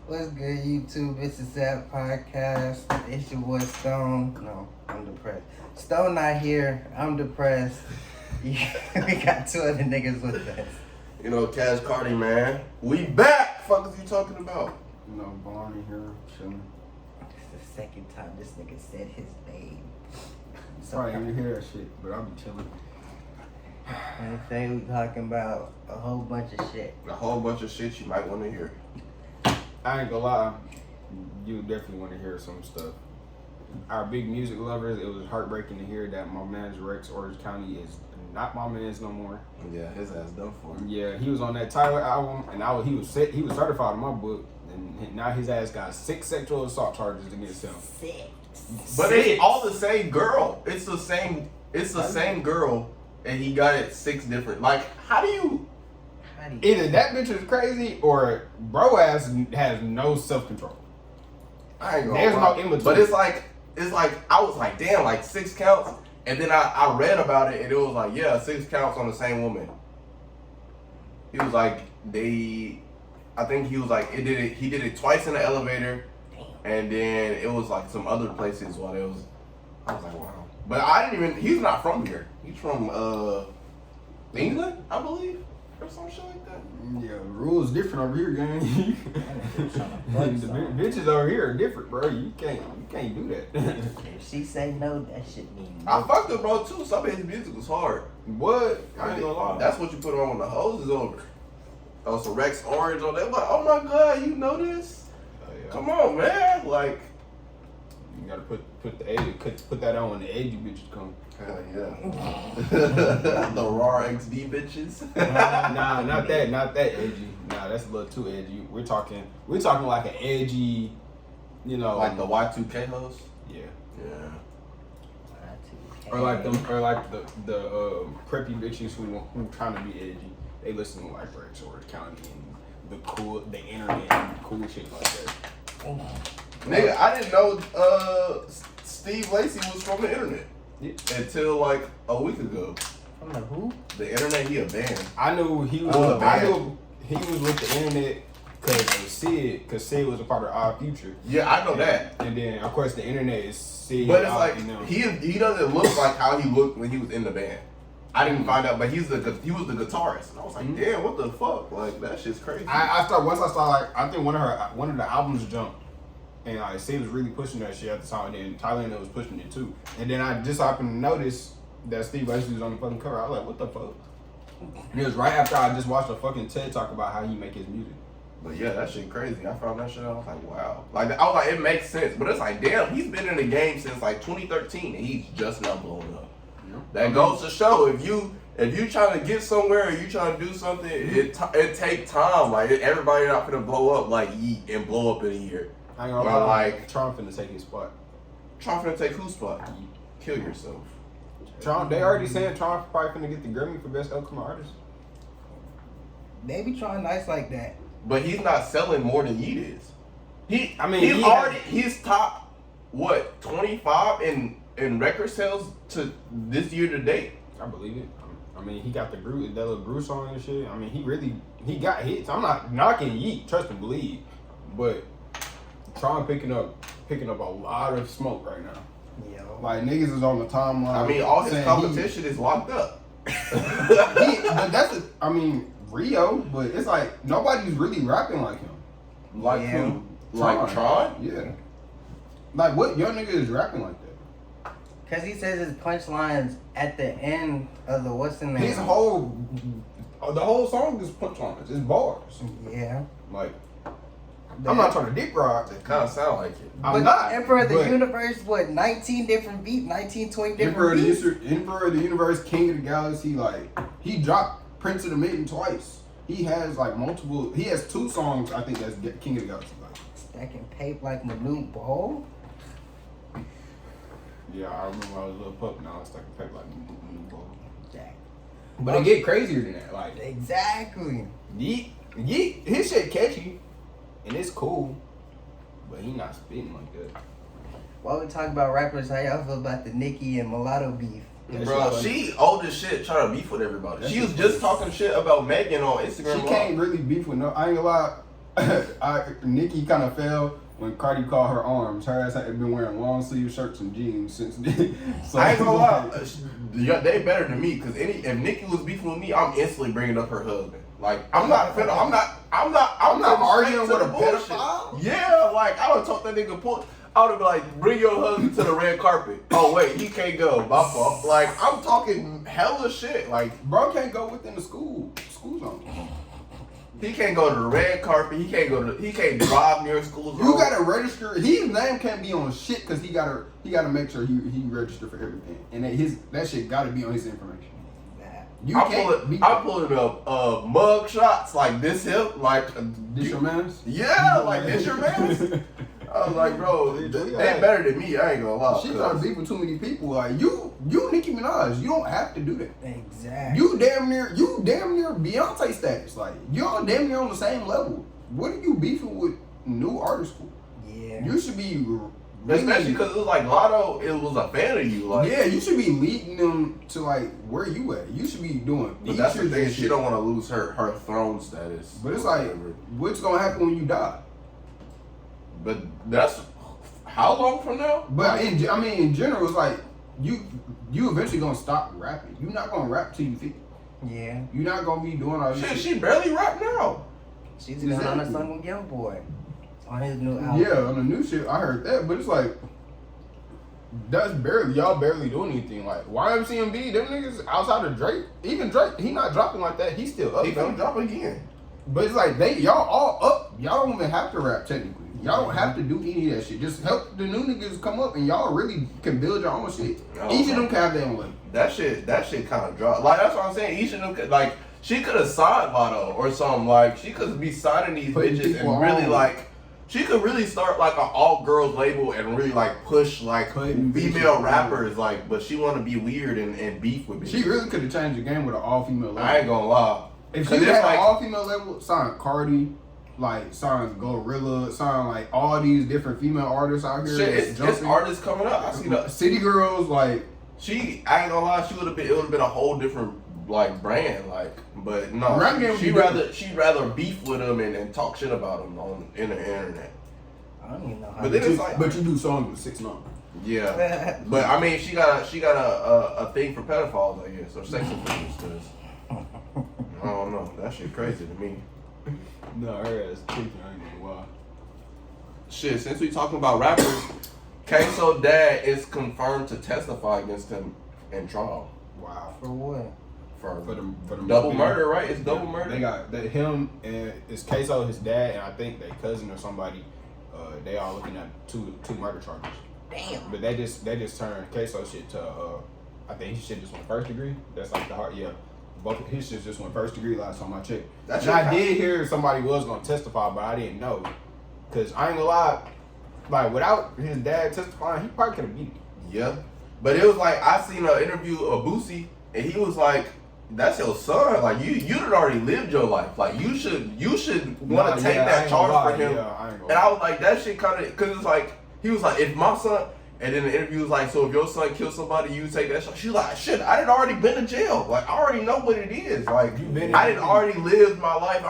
What's good, YouTube? It's the S.A.D podcast. It's your boy Stone. No, I'm depressed. Stone not here. I'm depressed. We got two other niggas with us. You know, Cashcartii, man. We back! Fuck is you talking about? You know, Barney here, chilling. It's the second time this nigga said his name. Sorry, I didn't hear that shit, but I'll be chilling. And today we talking about a whole bunch of shit. A whole bunch of shit you might want to hear. I ain't gonna lie, you definitely want to hear some stuff. Our big music lovers, it was heartbreaking to hear that my man's Rex Orange County is not my man's no more. Yeah, his ass done for. Yeah, he was on that Tyler album, and he was certified in my book, and now his ass got 6 sexual assault charges against him. 6. But it's all the same girl. It's the same girl, and he got it 6 different. Like, how do you? Either that bitch is crazy or bro ass has no self control. I ain't gonna There's lie. no in between. But it's like I was like, damn, like 6 counts, and then I read about it, and it was like, yeah, 6 counts on the same woman. He was like, I think he was like, he did it twice in the elevator, and then it was like some other places while it was. I was like, wow. But I didn't even. He's not from here. He's from England, I believe, or some shit like that. Yeah, the rules different over here, gang. The bitches over here are different, bro. You can't do that. If she say no, that shit mean no. I fucked with bro too. Some of his music was hard. What? I ain't gonna lie. That's what you put on when the hose is over. Oh, so Rex Orange on that. Like, oh my god, you know this? Yeah. Come on, man. Like, You gotta put that on when the edgy bitches come. hell yeah. The raw XD bitches. Nah, not that edgy. Nah, that's a little too edgy. We're talking like an edgy, you know, Like the Y2K hoes. yeah. Yeah. Or like the preppy bitches who trying to be edgy. They listen to like Rex Orange County and the internet and cool shit like that. Nigga, I didn't know Steve Lacy was from the internet until like a week ago. From the who? The internet, he a band. I knew he was. I knew he was with the internet because Sid was a part of Odd Future. Yeah, I know that. And then of course the internet is Sid. But it's like he doesn't look like how he looked when he was in the band. I didn't find out, but he was the guitarist, and I was like, damn, what the fuck? Like that shit's crazy. Once I saw like I think one of the albums jumped, and like Sid was really pushing that shit at the time, and then Thailand was pushing it too. And then I just happened to notice that Steve Lacy was on the fucking cover. I was like, what the fuck? And it was right after I just watched a fucking TED talk about how he make his music. But yeah, that shit crazy. I found that shit out. I was like, wow. Like I was like, it makes sense. But it's like, damn, he's been in the game since like 2013, and he's just now blowing up. That goes to show if you trying to get somewhere or you trying to do something, it take time. Like everybody not gonna blow up like Yeet and blow up in a year. I ain't gonna lie, like Tron finna take his spot. Tron finna take whose spot? Kill yourself. Tron, they already saying Tron probably finna get the Grammy for best upcoming artist. They be trying nice like that. But he's not selling more than Yeet is. He's top 25 in record sales to this year to date. I believe it. I mean, he got that little Bruce song and shit. I mean, he got hits. I'm not knocking Yeet, trust and believe, but Tron picking up a lot of smoke right now. Yo. Like niggas is on the timeline. I mean, all his competition is locked up. I mean, Rio, but it's like nobody's really rapping like him. Like who? Like Tron? Yeah. Like what young nigga is rapping like that? Cause he says his punchlines at the end of the what's in there. The whole song is punchlines. It's bars. Yeah. Like I'm not trying to dick ride. It kind of sound like it. I'm not. Emperor of the Universe, 19 different beats, 20 different beats? Emperor of the Universe, King of the Galaxy, like, he dropped Prince of the Mitten twice. He has, like, he has 2 songs, I think, that's King of the Galaxy. Like. Stacking paper like Manute Ball? Yeah, I remember when I was a little pup, now it's stacking paper like Manute Ball. Exactly. But it get crazier than that, like. Exactly. Yeet, his shit catchy, and it's cool, but he not spitting like that. While we talk about rappers, how y'all feel about the Nicki and Mulatto beef? Bro, she old as shit trying to beef with everybody. She was just talking shit about Megan on Instagram. She can't really beef with no. I ain't gonna lie. Nikki kind of fell when Cardi called her arms. Her ass had been wearing long sleeve shirts and jeans since then. So I ain't gonna lie, they better than me. Cause if Nikki was beefing with me, I'm instantly bringing up her husband. Like I'm not arguing with a bullshit. pedophile. Yeah, like I would talk that nigga point. I would be like, bring your husband to the red carpet. Oh wait, he can't go. My fault. Like I'm talking hella shit. Like bro can't go within the school zone. He can't go to the red carpet. He can't drive near school zone. You gotta register. His name can't be on shit because he gotta make sure he registered for everything, and that shit gotta be on his information. I'm pulling up mug shots like this hip, like this your man's. Yeah, like this your man's. I was like, bro, they better than me. I ain't gonna lie. She trying to beef with too many people. Like you Nicki Minaj. You don't have to do that. Exactly. You damn near Beyonce status. Like y'all damn near on the same level. What are you beefing with new artists for? Yeah. You should be. Especially because it was like Lotto, it was a fan of you. Like, yeah, you should be leading them to like where you at. You should be doing. But that's the thing. She don't want to lose her throne status. But it's like, what's gonna happen when you die? But that's how long from now? But in general, it's like you eventually gonna stop rapping. You're not gonna rap till you 50. Yeah. You're not gonna be doing all this shit. She barely rap now. She's going on a song with Young Boy on his new album. Yeah, on the new shit, I heard that, but it's like y'all barely doing anything. Like YMCMB, them niggas outside of Drake, even Drake, he not dropping like that. He's still up. He gonna drop again. But it's like y'all all up. Y'all don't even have to rap technically. Y'all don't have to do any of that shit. Just help the new niggas come up, and y'all really can build your own shit. Each of them can have their own label. That shit kind of dropped. Like that's what I'm saying. Each of them could, like, she could have signed Lotto or something. Like she could be signing these bitches and really like. She could really start like an all girls label and really like push like female rappers, like, but she want to be weird and beef with bitches. She really could have changed the game with an all female label. I ain't gonna lie. If she had an all female label, sign Cardi, like sign Gorilla, sign like all these different female artists out here. Shit, it's artists coming up. I see the City Girls, like I ain't gonna lie, it would have been a whole different like brand, like, but no, she'd rather beef with them and talk shit about them on the internet. I don't even know how. But then it's like, but you do songs with 6 9. Yeah, but I mean, she got a thing for pedophiles, I guess, or sex offenders. I don't know. That shit crazy to me. No, her ass tweaking. I ain't gonna lie. Shit, since we talking about rappers, Keshontron's dad is confirmed to testify against him in trial. Wow. For what? For the double murder, right? It's double murder. They got him and it's Kesho, his dad, and I think their cousin or somebody. They all looking at two murder charges. Damn. But they just turned Kesho shit to I think his shit just went 1st degree. That's like the hard Both of his shit just went 1st degree last time I checked. And I did hear somebody was gonna testify, but I didn't know. Cause I ain't gonna lie, like without his dad testifying, he probably could have beat it. Yeah. But it was like I seen an interview of Boosie and he was like, that's your son. Like you done already lived your life. Like you should want to take that charge for him. And I was like, that shit kind of, because it's like, he was like, if my son, and then the interview was like, so if your son kills somebody, you take that shot. She's like, shit, I done already been to jail. Like, I already know what it is. Like, I done already lived my life.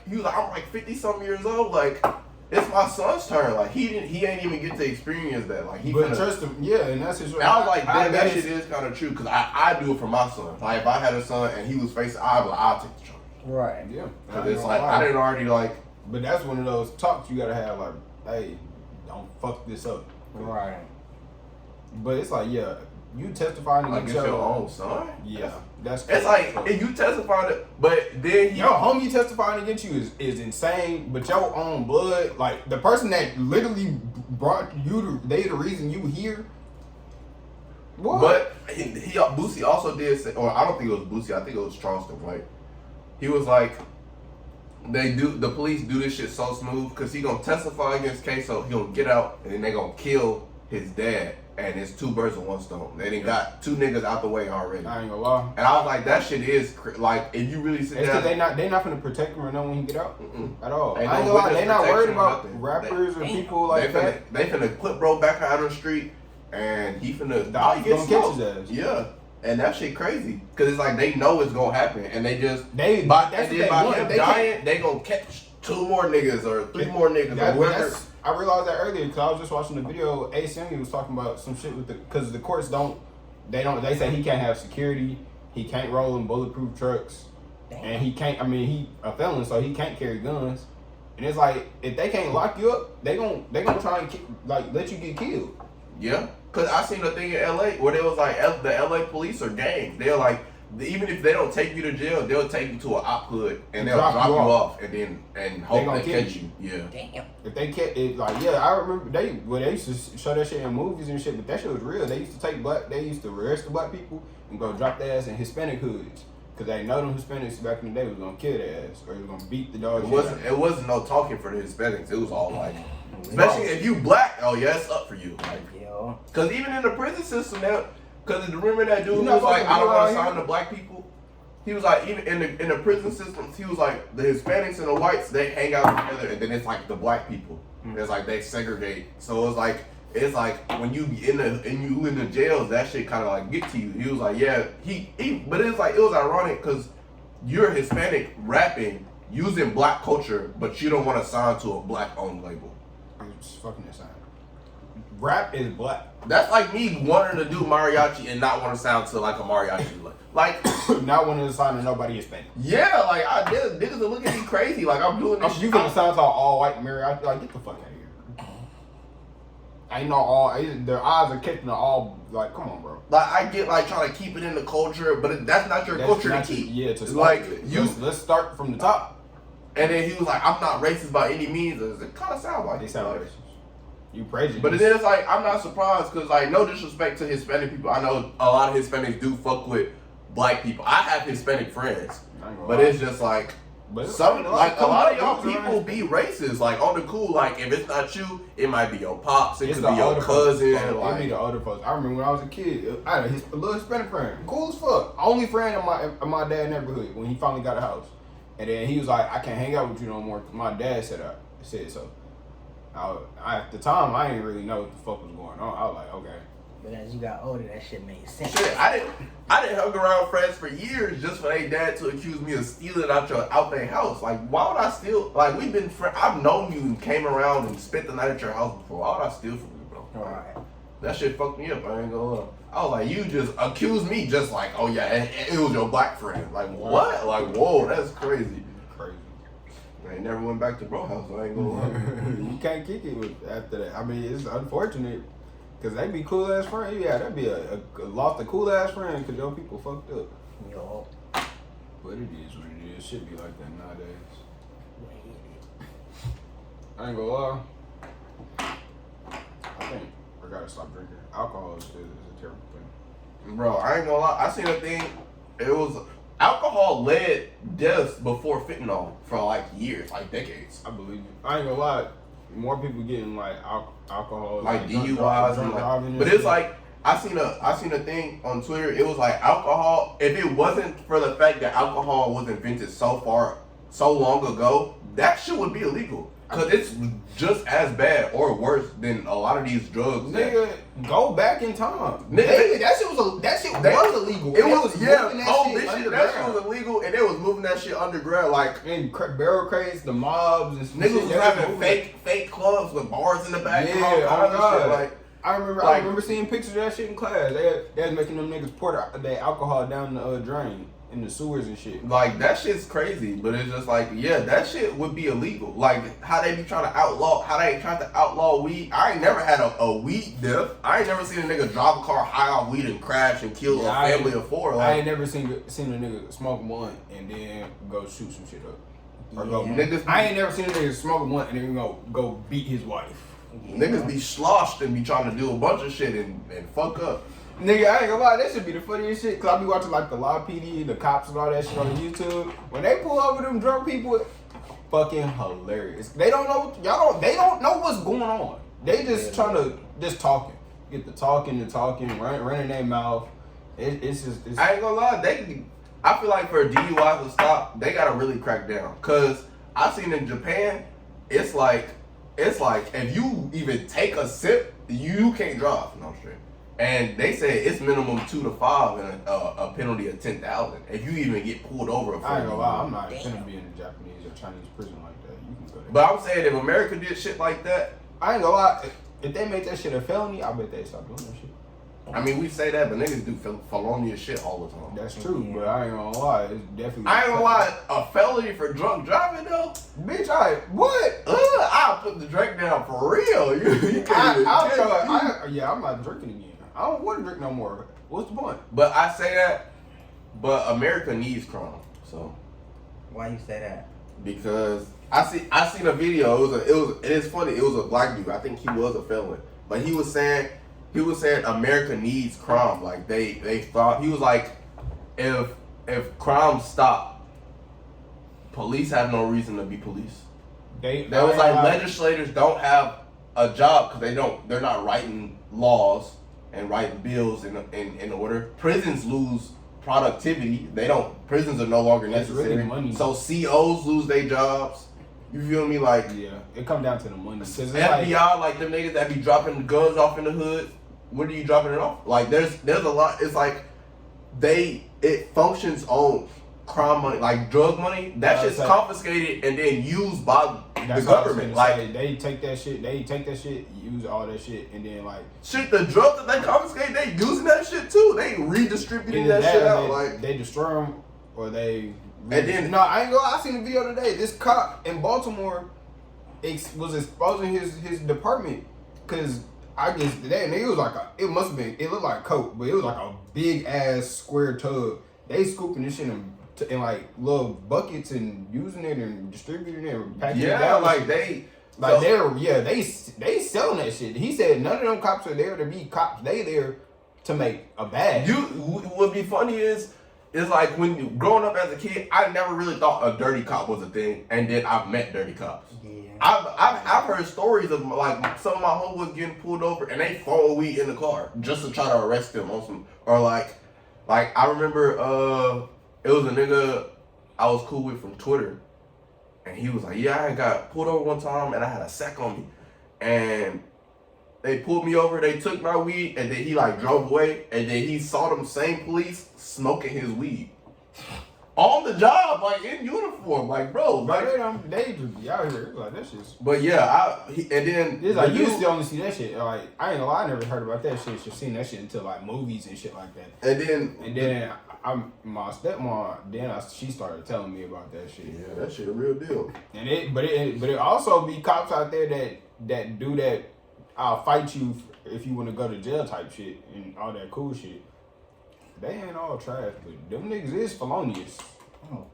He was like, I'm like 50-something years old. Like, it's my son's turn. Like, he ain't even get to experience that. Like, but trust him, yeah, and that's his. And I was like, that shit is kind of true, because I do it for my son. Like, if I had a son and he was facing, I'll take the charge. Right. Yeah. Because it's like, I didn't already, like. But that's one of those talks you gotta have, like, hey, don't fuck this up. Right. But it's like, yeah, you testifying against your own son? Yeah. That's it's like, if you testifying it, but then your homie testifying against you is insane, but your own blood, like, the person that literally brought you they the reason you here. What? But Boosie also did say, or I don't think it was Boosie, I think it was Charleston White. He was like, the police do this shit so smooth because he gonna testify against Kesho, he gonna get out, and then they gonna kill his dad, and it's 2 birds with 1 stone. They done got 2 niggas out the way already. I ain't gonna lie. And I was like, that shit is like, if you really sit down, they not gonna protect him or know when he get out at all. I ain't gonna lie, they not worried about rappers or people like that. They finna put bro back out on the street, and he finna die. Gonna catch his ass. Yeah. And that shit crazy, cause it's like they know it's gonna happen, and they just they him dying, they gonna catch 2 more niggas or 3 more niggas or whatever. I realized that earlier because I was just watching the video. A.S.M. was talking about some shit with because the courts they say he can't have security, he can't roll in bulletproof trucks, and he can't. I mean, he a felon, so he can't carry guns. And it's like if they can't lock you up, they gonna try and let you get killed. Yeah, cause I seen a thing in LA where they was like the LA police are gangs. They're like even if they don't take you to jail, they'll take you to an op hood and they'll drop you off and hope they catch you. Yeah. Damn. If they catch it, I remember they used to show that shit in movies and shit, but that shit was real. They used to arrest the black people and go drop their ass in Hispanic hoods. Cause they know them Hispanics back in the day was gonna kill their ass or they was gonna beat the dog. It wasn't no talking for the Hispanics. It was all like, especially if you black, oh yeah, it's up for you. Like, cause even in the prison system now, cause remember that dude was like, I don't want to sign to black people. He was like, even in the prison systems, he was like, the Hispanics and the whites they hang out together, and then it's like the black people. It's like they segregate. So it's like when you in the jails, that shit kind of like get to you. He was like, yeah, but it was ironic because you're Hispanic rapping using black culture, but you don't want to sign to a black owned label. I'm just fucking insane. Rap is black. That's like me wanting to do mariachi and not want to sound to like a mariachi. Like not wanting to sign to nobody Hispanic. Yeah, like niggas are looking at me crazy. Like I'm doing this. You gonna sound to all white mariachi? Like get the fuck out of here. Ain't no all. Their eyes are kept in all. Like come on, bro. Like I get like trying to keep it in the culture, but that's not your culture to keep. Yeah, to like let's start from the top. And then he was like, I'm not racist by any means. It kind of sounds like they sound racist. You prejudiced. But then it's like I'm not surprised because like no disrespect to Hispanic people. I know a lot of Hispanics do fuck with black people. I have Hispanic friends, but it's just like a lot of y'all people be racist. Like on the cool, like if it's not you, it might be your pops. It could be your cousin. It be the older folks. I remember when I was a kid, I had a little Hispanic friend, cool as fuck. Only friend in my dad's neighborhood when he finally got a house. And then he was like, I can't hang out with you no more. My dad said so. At the time, I didn't really know what the fuck was going on. I was like, okay. But as you got older, that shit made sense. Shit, I didn't hang around friends for years just for their dad to accuse me of stealing out their house. Like, why would I steal? Like, we've been friends. I've known you and came around and spent the night at your house before. Why would I steal from you, bro? Alright. That shit fucked me up. I ain't gonna lie. I was like, you just accused me just like, oh yeah, it was your black friend. Like, what? Like, whoa, that's crazy. I ain't never went back to bro house, so I ain't gonna lie. You can't kick it after that. I mean, it's unfortunate because they be cool ass friends. Yeah, that'd be a lost a cool ass friend because your people fucked up. Yo. But it is what it is. Shit be like that nowadays. I ain't gonna lie. I think I gotta stop drinking. Alcohol is a terrible thing. Bro, I ain't gonna lie. I seen a thing. It was alcohol led deaths before fentanyl for like years, like decades. I believe it. I ain't gonna lie. More people getting like alcohol, like DUIs, and like, but it's like I seen a thing on Twitter. It was like alcohol. If it wasn't for the fact that alcohol was invented so long ago, that shit would be illegal. Cause it's just as bad or worse than a lot of these drugs. Nigga, go back in time. Nigga, that shit was illegal. It was that shit was illegal, and they was moving that shit underground, like in barrel crates, the mobs and niggas was having fake clubs with bars in the back. Yeah, shit. Like I remember seeing pictures of that shit in class. They was making them niggas pour their alcohol down the drain. In the sewers and shit. Like, that shit's crazy, but it's just like, yeah, that shit would be illegal. Like, how they be trying to outlaw weed. I ain't never had a weed death. I ain't never seen a nigga drive a car high on weed and crash and kill a family of 4. Like, I ain't never seen a nigga smoke one and then go shoot some shit up. I ain't never seen a nigga smoke one and then go beat his wife. Niggas be sloshed and be trying to do a bunch of shit and fuck up. Nigga, I ain't gonna lie, that should be the funniest shit. Cause I be watching like the Law PD, the cops and all that shit on YouTube. When they pull over them drunk people, fucking hilarious. They don't know they don't know what's going on. They just trying to talking. Get the talking, running their mouth. It's just I ain't gonna lie, I feel like for DUIs to stop, they gotta really crack down. Cause I seen in Japan, it's like if you even take a sip, you can't drive. No shit. And they said it's minimum 2 to 5 and a penalty of 10,000 if you even get pulled over. I ain't gonna lie, I'm not gonna be in a Japanese or Chinese prison like that. You can go there. But I'm saying if America did shit like that, I ain't gonna lie, if they make that shit a felony, I bet they stop doing that shit. I mean, we say that, but niggas do felonious shit all the time. That's true, but I ain't gonna lie, it's definitely. I ain't gonna lie, a felony for drunk driving though? Bitch, what? I'll put the drink down for real. You can't I'm not drinking again. I don't want to drink no more. What's the point? But I say that, but America needs crime. So Why you say that? because I seen a video. It is funny. It was a black dude. I think he was a felon, but he was saying America needs crime. Like they thought he was like, if crime stopped, police have no reason to be police. That was like legislators don't have a job because they're not writing laws and writing bills in order. Prisons lose productivity. Prisons are no longer necessary. Really money. So COs lose their jobs. You feel me? Like yeah, it come down to the money. FBI, like them niggas that be dropping guns off in the hood. What are you dropping it off? Like there's a lot. It's like it functions on crime money, like drug money. That shit's confiscated and then used by the government. Like they take that shit, use all that shit, and then like shit. The drugs that they confiscate, they using that shit too. They redistributing that shit out. Like they destroy them or they. And then no, I ain't gonna. I seen a video today. This cop in Baltimore was exposing his department because I guess that it was like it looked like coke, but it was like a big ass square tub. They scooping this shit in like little buckets and using it and distributing it and packing it down. They selling that shit. He said none of them cops are there to be cops. They there to make a bag. What be funny is like when you growing up as a kid, I never really thought a dirty cop was a thing, and then I've met dirty cops. Yeah. I've heard stories of like some of my homeboys getting pulled over and they throw weed in the car just to try to arrest them on some, or like I remember it was a nigga I was cool with from Twitter, and he was like, yeah, I got pulled over one time and I had a sack on me, and they pulled me over, they took my weed, and then he like drove away, and then he saw them same police smoking his weed. On the job, like in uniform, like bro, like they y'all hear like that shit's. But yeah, and then it's like you used to only see that shit. Like I ain't gonna lie, I never heard about that shit. Just seen that shit until like movies and shit like that. And then my stepmom, she started telling me about that shit. Yeah, that shit a real deal. And but it also be cops out there that do that. I'll fight you if you want to go to jail type shit and all that cool shit. They ain't all trash, but them niggas is felonious. Oh,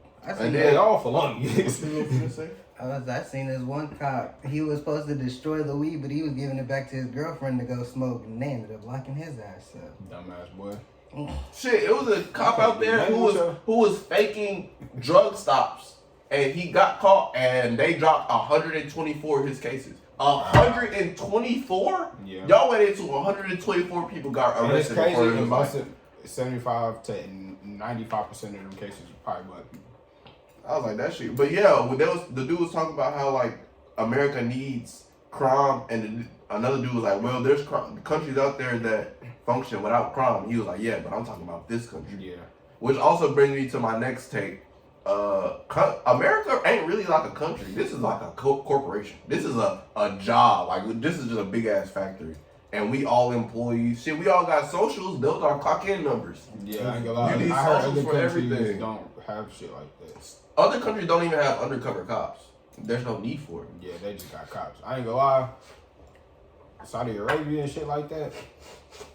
they all felonious. I seen this one cop. He was supposed to destroy the weed, but he was giving it back to his girlfriend to go smoke, and they ended up locking his ass up. Dumbass boy. Shit, it was a cop out there who was faking drug stops, and he got caught, and they dropped 124 of his cases. 124? Yeah. Y'all went into 124 people got arrested. It's crazy. 75 to 95% of them cases are probably black people. I was like, that shit. But yeah, the dude was talking about how like America needs crime, and another dude was like, well, there's countries out there that function without crime. He was like, yeah, but I'm talking about this country. Yeah. Which also brings me to my next take. America ain't really like a country. This is like a corporation. This is a job. Like this is just a big ass factory. And we all employees. Shit, we all got socials. Those are clock in numbers. Yeah, I ain't gonna lie. You need I heard socials other for countries everything. don't have shit like this. Other countries don't even have undercover cops. There's no need for it. Yeah, they just got cops. I ain't gonna lie. Saudi Arabia and shit like that.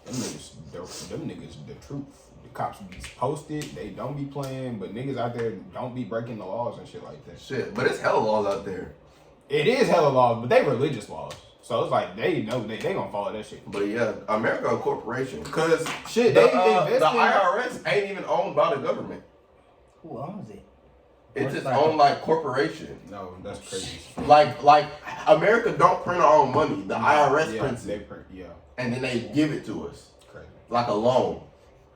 Them niggas the truth. The cops be posted. They don't be playing, but niggas out there don't be breaking the laws and shit like that. Shit, but it's hella laws out there. It is hella laws, but they religious laws. So it's like they know they gonna follow that shit. But yeah, America a corporation. Cause shit, the IRS ain't even owned by the government. Who owns it? It's its own like corporation. No, that's crazy. Like America don't print our own money. The IRS prints they it. Print, and then they give it to us. Crazy. Like a loan,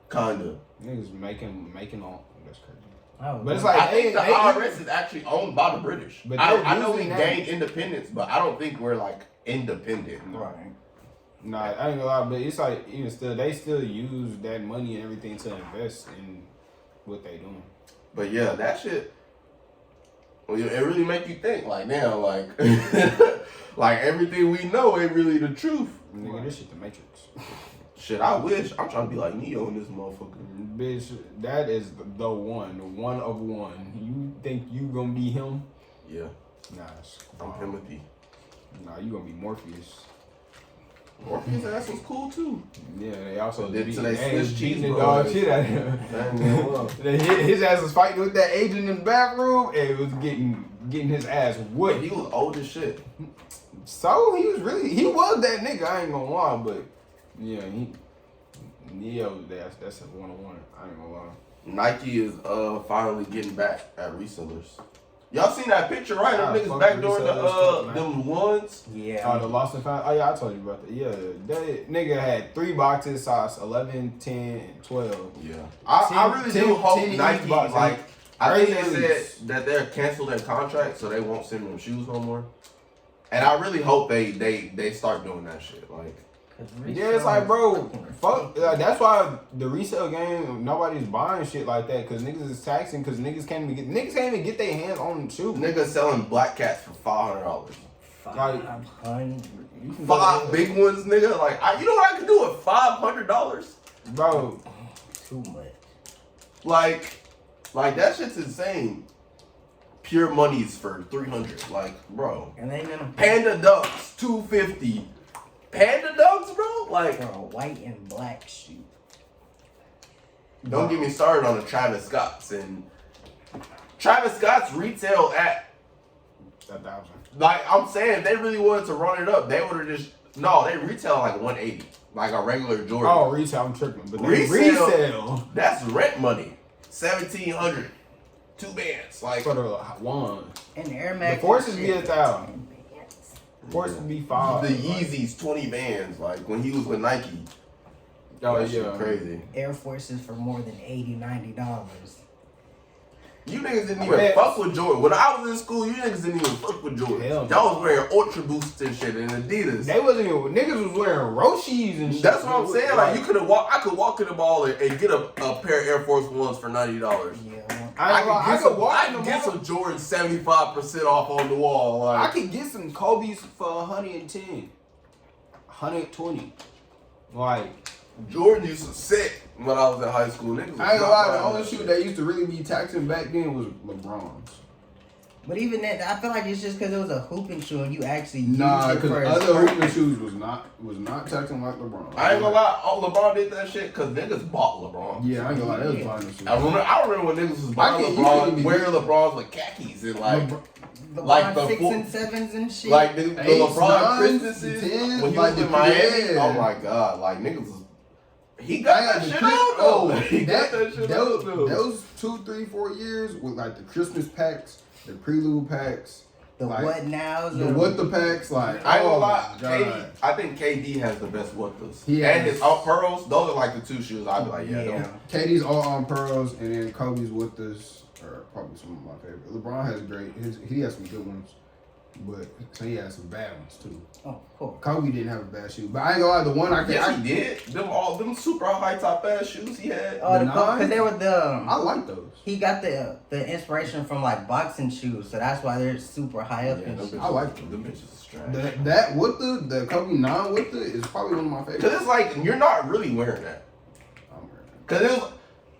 kinda. Niggas making all. That's crazy. Oh, but it's like I think the IRS is actually owned by the British. But I know we gained independence, but I don't think we're like independent. Right. Nah, I ain't gonna lie, but it's like even still, they still use that money and everything to invest in what they doing. But yeah, that shit, well, it really make you think. Like damn, like like everything we know ain't really the truth. Nigga, this shit the Matrix. Shit, I wish. I'm trying to be like Neo in this motherfucker. Bitch, that is the one of one. You think you gonna be him? Yeah, Nah, I'm Timothy. Nah, you gonna be Morpheus. Morpheus ass was cool too. Yeah, they also Did beating, till they they was switched beating cheese the dog brothers. shit out of him. Damn, His ass was fighting with that agent in the bathroom and was getting his ass But whipped. he was old as shit. So he was that nigga. I ain't gonna lie, but yeah, Neo, that's a 101. I ain't gonna lie. Nike is finally getting back at resellers. Y'all seen that picture, right? Them Ah, niggas fuck back the during resellers, them ones. Yeah. The Lost and Found. Oh yeah, I told you about that. Yeah, that nigga had 3 boxes, size 11, 10, and 12. Yeah, I really do hope 10 Nike boxes. like. I think they Crazy. said that they're cancel their contract, so they won't send them shoes no more. And I really hope they start doing that shit. Like, Yeah, it's like, bro, fuck. Like, that's why the resale game, nobody's buying shit like that because niggas is taxing because niggas can't even get their hands on shoes. niggas selling black cats for $500. 500. You can go 5 ahead. big ones, nigga. Like, you know what I could do with $500? Bro. Too much. Like that shit's insane. Pure money's for $300. Like, bro. And they gonna Panda Dunks, $250. Panda Dunks, bro? Like, for a white and black shoe. don't get me started on the Travis Scotts. And Travis Scott's retail at, 1,000. like, I'm saying, if they really wanted to run it up, they would have just, no, they retail like 180. Like a regular Jordan. Oh, retail, I'm tripping. But Resale. That's rent money. 1,700. 2 bands. Like, For the one. And Air Max. The Forces be shit. 1,000. Forces be 5. the Yeezys 20 bands. Like, when he was with Nike. Oh, That shit yeah. crazy. Air Forces for more than $80, $90. You niggas didn't even Man. fuck with Jordan. When I was in school, you niggas didn't even fuck with Jordan. Hell Y'all no. was wearing Ultra Boosts and shit and Adidas. They wasn't even, niggas was wearing Roshis and shit. That's what I'm saying. Like, you could have walked. I could walk in the mall and get a pair of Air Force Ones for $90. Yeah. I could walk I in the could get mall. some Jordan 75% off on the wall. Like, I could get some Kobe's for 110, 120. Like, Jordan used to sick when I was in high school. Niggas was I ain't gonna not lie, the buying only that shoe shit. that used to really be taxing back then was LeBron's. But even that, I feel like it's just because it was a hooping shoe and you actually used Nah, it because for other hooping shoes was not taxing like LeBron. I ain't gonna lie, LeBron did that shit because niggas bought LeBron. Yeah, I ain't gonna lie, that was fine shit. I remember when niggas was buying you couldn't LeBron, even wearing get- LeBrons with khakis and like, the like the 6 full- and 7s and shit. like the 8s, LeBron 9s, Christmases 10s, when he like was in the- Miami. yeah. Oh my god, like niggas was. He got that shit on Oh, though. He got that shit on though. those 2, 3, 4 years with like the Christmas packs, the prelude packs, the like, what nows. the what the packs, like I ain't gonna oh lie, my God. I think KD has the best Whoopers. He And has- his all pearls, those are like the 2 shoes. I'd be like, yeah. Yeah. Those. KD's all on pearls, and then Kobe's with us are probably some of my favorite. LeBron has great. He has some good ones, but he has some bad ones too. Oh, of course. Kobe didn't have a bad shoe, but I ain't gonna lie, the one I Yes, he did. Them super high top ass shoes he had. Oh, The because nines? they were I like those. he got the inspiration from like boxing shoes, so that's why they're super high up Yeah, and them shit. bitches, I like them. them bitches is trash. That with the Kobe 9 with is probably one of my favorites. Cause it's like you're not really wearing that. I'm wearing that. Cause it was,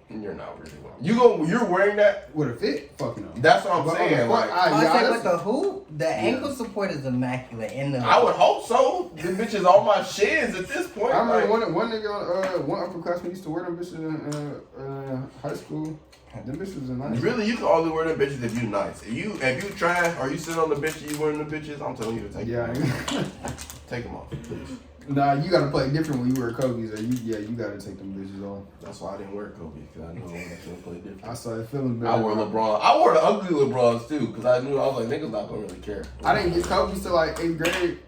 you're not really wearing. You're wearing that. With a fit, fuck no. That's what I'm But saying. okay, Like, I yeah, say that's- with the hoop, the ankle support is immaculate. And the I would hope so. Them bitches on my shins at this point. I remember like, one nigga, one upperclassman used to wear them bitches in high school. Them bitches was nice. really, you can only wear them bitches if you nice. If you trash or you sit on the bench and you wearing the bitches, I'm telling you to take Yeah. them off. Take them off, please. Nah, you gotta play different when you wear Kobe's. Or you gotta take them bitches off. That's why I didn't wear Kobe because I knew I was gonna play different. I started feeling better. I wore LeBron. I wore the ugly LeBrons too because I knew I was like niggas not gonna really care. I didn't get Kobe's till like 8th grade.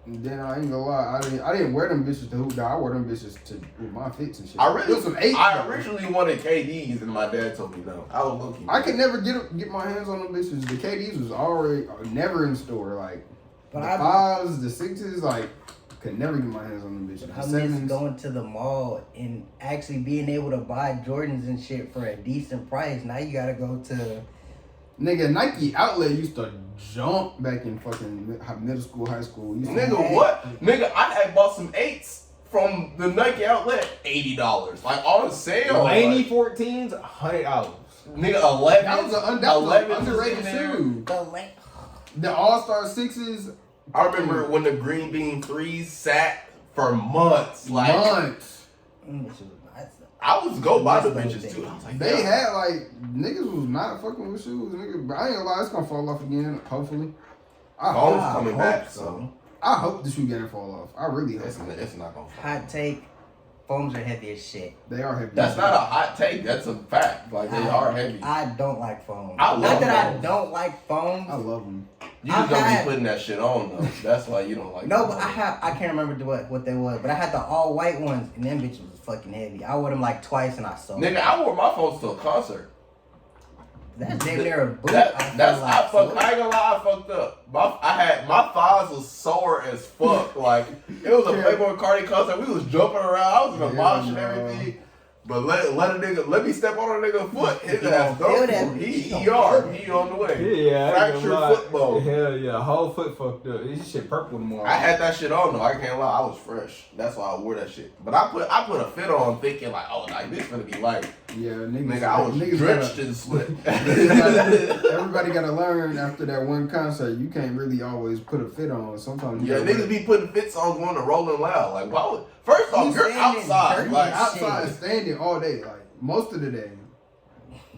And then I ain't gonna lie, I didn't wear them bitches to hoop. I wore them bitches to with my fits and shit. It was some 8s. I though. originally wanted KDs and my dad told me no. I was looking. I could never get my hands on them bitches. The KDs was already never in store. Like But the I- 5s, the 6s, like Could never get my hands on them bitches. I The miss sevens, going to the mall and actually being able to buy Jordans and shit for a decent price. Now you gotta go to. nigga, Nike outlet used to jump back in fucking middle school, high school. Nigga, what? Nigga, I had bought some 8s from the Nike outlet, $80. Like on sale. Laney Like, 14s, $100. nigga, 11. That was an 11s underrated shoe. The The All-Star 6s. I remember when the Green Bean 3s sat for months. Like, Months. I was go buy the bitches too. I was like, They yeah. had like niggas was not fucking with shoes, nigga. But I ain't gonna lie, it's gonna fall off again. Hopefully, Phone's I coming hope back, so I hope the shoe game fall off. I really hope. it's not gonna fall. hot take: foams are heavy as shit. They are heavy. That's not a hot take. That's a fact. Like, they are heavy. I don't like foams. I love Not that foams. I don't like foams. I love them. You just don't had- be putting that shit on though. That's why you don't like. No, them. but I can't remember what they was, but I had the all white ones, and them bitches was fucking heavy. I wore them like twice, and I sold. Nigga, I wore my phones to a concert. That's damn near a boot. I ain't gonna lie, I fucked up. My thighs was sore as fuck. Like, it was a Playboy Cardi concert. We was jumping around. I was in a mosh and everything. But let me step on a nigga foot. His ass feel that. dope. He ER. He on the way. Yeah, Fractured foot bone. Hell yeah, whole foot fucked up. This shit purple tomorrow. I had that shit on though. I can't lie. I was fresh. That's why I wore that shit. But I put a fit on thinking like, oh, like this gonna be light. Yeah, niggas. Nigga, I was drenched in sweat. Everybody gotta learn after that one concert. You can't really always put a fit on. Sometimes you Yeah, gotta niggas be putting fits on going to Rolling Loud. Like, why would, first off, you're outside. Like, outside standing all day, like most of the day.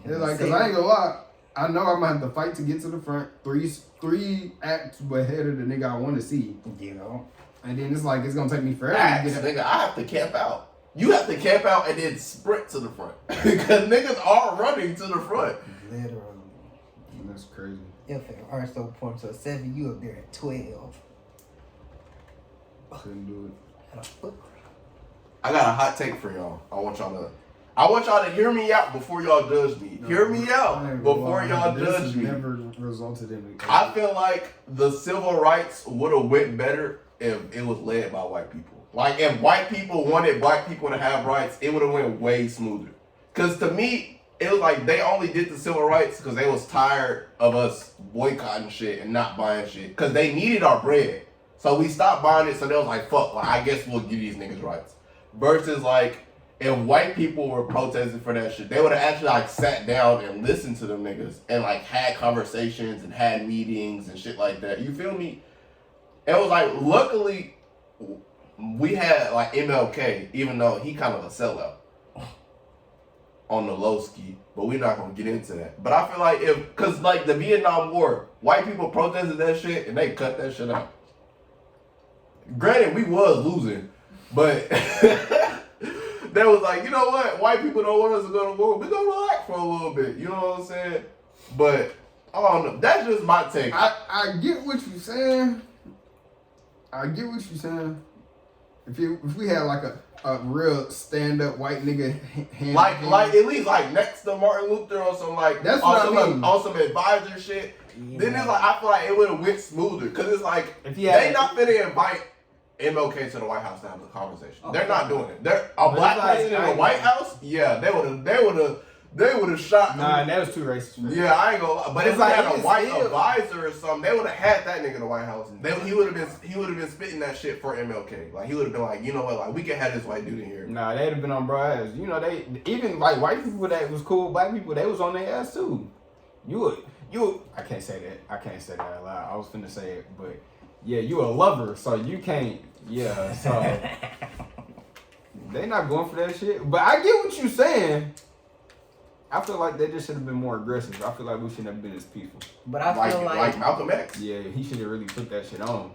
It's like, cause I ain't gonna lie, I know I'm gonna have to fight to get to the front. Three acts ahead of the nigga I want to see. You know, And then it's like it's gonna take me forever acts, to get nigga, I have to camp out. You have to camp out and then sprint to the front. Because niggas are running to the front. literally. That's crazy. If are so point to a 7, you up there at 12. Couldn't do it. And a foot. I got a hot take for y'all. I want y'all to hear me out before y'all judge me. Hear me out before y'all judge me. Never resulted in it. I feel like the civil rights would have went better if it was led by white people. Like, if white people wanted black people to have rights, it would have went way smoother. Because to me, it was like they only did the civil rights because they was tired of us boycotting shit and not buying shit. Because they needed our bread. So we stopped buying it, so they was like, fuck, like, I guess we'll give these niggas rights. Versus, like, if white people were protesting for that shit, they would have actually, like, sat down and listened to them niggas and, like, had conversations and had meetings and shit like that. You feel me? It was like, luckily, we had, like, MLK, even though he kind of a sellout on the low ski, but we're not gonna get into that. But I feel like cause like the Vietnam War, white people protested that shit and they cut that shit out. Granted, we was losing, but they was like, you know what? White people don't want us to go to war. We gonna relax for a little bit. You know what I'm saying? But I don't know. That's just my take. I get what you're saying. I get what you're saying. If we had like a real stand up white nigga hand like at least like next to Martin Luther or some like that's on what I some mean. on some advisor shit. Yeah. Then it's like I feel like it would have went smoother because it's like If you had- they not finna invite MLK to the White House to have a conversation. Oh, They're not doing it. They're a black it's like- person in the White House. Yeah, they would have shot. Nah, that was too racist. For Yeah, I ain't gonna lie. But if It's they like, had a it's white still- advisor or something, they would have had that nigga in the White House. He would have been spitting that shit for MLK. Like he would have been like, you know what, like we can have this white dude in here. Nah, they'd have been on bro ass. You know, they even like white people that was cool, black people, they was on their ass too. You I can't say that. I can't say that out loud. I was finna say it, but yeah, you a lover, so you can't. Yeah, so they not going for that shit. But I get what you saying. I feel like they just should have been more aggressive. I feel like we shouldn't have been as peaceful. But I feel like Malcolm X. Yeah, he should have really put that shit on.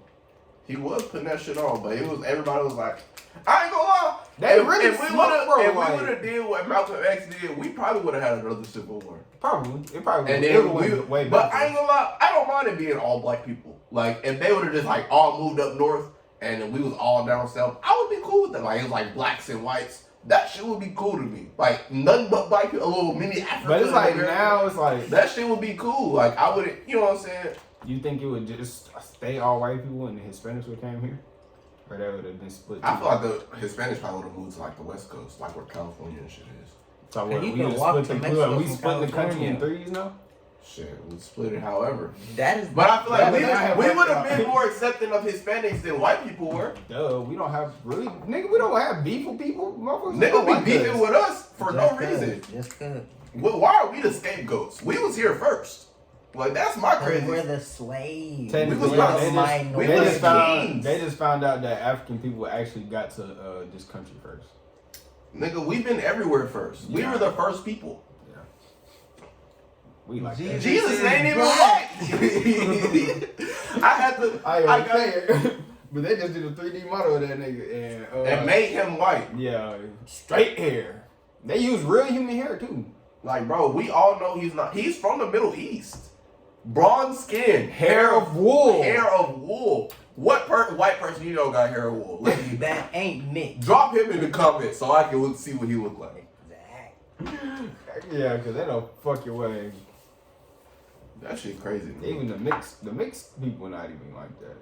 He was putting that shit on, but everybody was like, I ain't gonna lie. They if really we smoked, bro, would like- have did what Malcolm X did, we probably would have had another civil war. Probably. It probably And would then have way but better. I ain't gonna lie, I don't mind it being all black people. Like if they would have just like all moved up north and then we was all down south, I would be cool with that. Like it was like blacks and whites. That shit would be cool to me. Like nothing but black people, a little mini Africa. But it's like now it's like that shit would be cool. Like I wouldn't, you know what I'm saying? you think it would just stay all white people and the Hispanics would came here? Or that would have been split. I feel like the Hispanics probably would have moved to like the West Coast, like where California and shit is. So And what, you we can just walk split to the Mexico we from split the country in California. 3s now? Shit, we split it however. That is. But I feel like Yeah, we but would have been more accepting of Hispanics than white people were. Duh, we don't have really, nigga. We don't have beef with people. Motherfuckers Niggas don't be like beefing us. with us for no reason. Just cause. Why are we the scapegoats? We was here first. Like that's my crazy. We're the slaves. Technically, We was the minority. they just found out that African people actually got to this country first. Nigga, we've been everywhere first. We were the first people. We like Jesus ain't even white. I had to. I got got it. But they just did a 3D model of that nigga and made him white. Yeah, straight hair. They use real human hair too. Like, bro, we all know he's not. He's from the Middle East. Bronze skin, hair of wool. Hair of wool. What white person you know got hair of wool? That ain't me. Drop him in the comments so I can see what he look like. Yeah, because they don't fuck your way. That shit crazy. Man. Even the mixed people not even like that.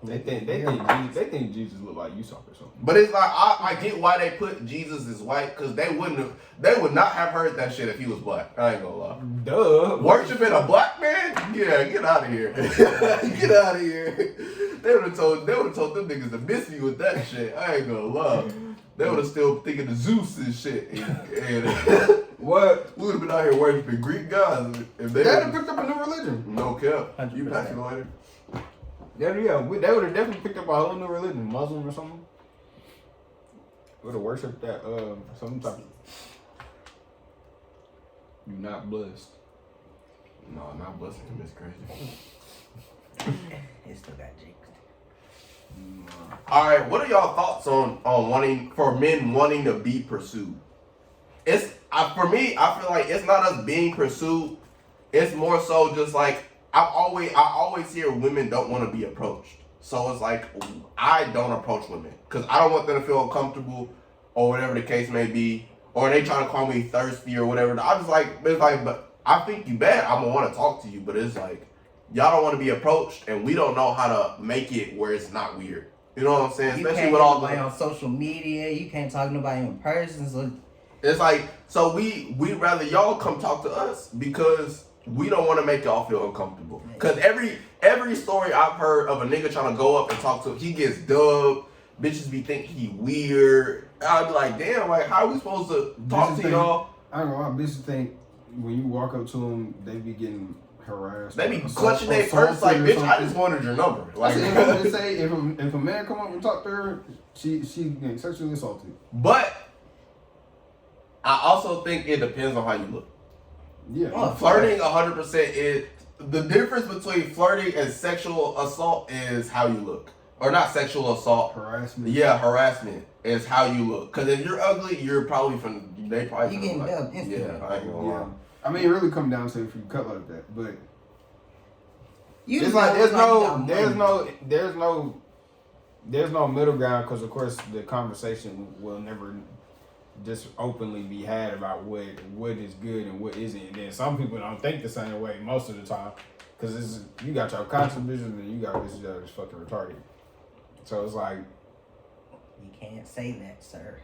They think Jesus look like Usopp or something. But it's like I get why they put Jesus as white because they would not have heard that shit if he was black. I ain't gonna lie. Duh. Worshiping a black man? Yeah, get out of here. Get out of here. They would have told them niggas to miss you with that shit. I ain't gonna lie. They would have still thinking of Zeus and shit. And What? We would have been out here worshiping Greek gods if they would have picked up a new religion. No cap. 100%. You pass it later. Yeah, they would have definitely picked up a whole new religion, Muslim or something. Would have worshipped that some type. You not blessed. No, not blessing him is crazy. It still got jinxed. All right, what are y'all thoughts on men wanting to be pursued? For me, I feel like it's not us being pursued. It's more so just like I always hear women don't want to be approached. So it's like I don't approach women because I don't want them to feel uncomfortable or whatever the case may be, or they trying to call me thirsty or whatever. I'm just like, it's like, but I think you bad. I'm gonna want to talk to you, but it's like y'all don't want to be approached, and we don't know how to make it where it's not weird. You know what I'm saying? You Especially can't with all nobody on social media. You can't talk to nobody in person. So it's like, so we rather y'all come talk to us because we don't want to make y'all feel uncomfortable. Cause every story I've heard of a nigga trying to go up and talk to, he gets dubbed. Bitches be thinking he weird. I'd be like, damn, like how are we supposed to talk to y'all? I don't know. Bitches think when you walk up to them, they be getting harassed. They be clutching their purse like, bitch, I just wanted your number. Like, they say if a man come up and talk to her, she getting sexually assaulted. But I also think it depends on how you look. Yeah. Flirting 100% is the difference between flirting and sexual assault is how you look. Or not sexual assault. Harassment. Yeah, harassment is how you look. Cause if you're ugly, you're probably you getting dubbed instantly. Yeah, I ain't gonna lie. I mean, it really come down to if you cut like that, but it's like there's no middle ground because of course the conversation will never just openly be had about what is good and what isn't. And then some people don't think the same way most of the time because you got your conscious vision and you got this that is fucking retarded. So it's like you can't say that, sir.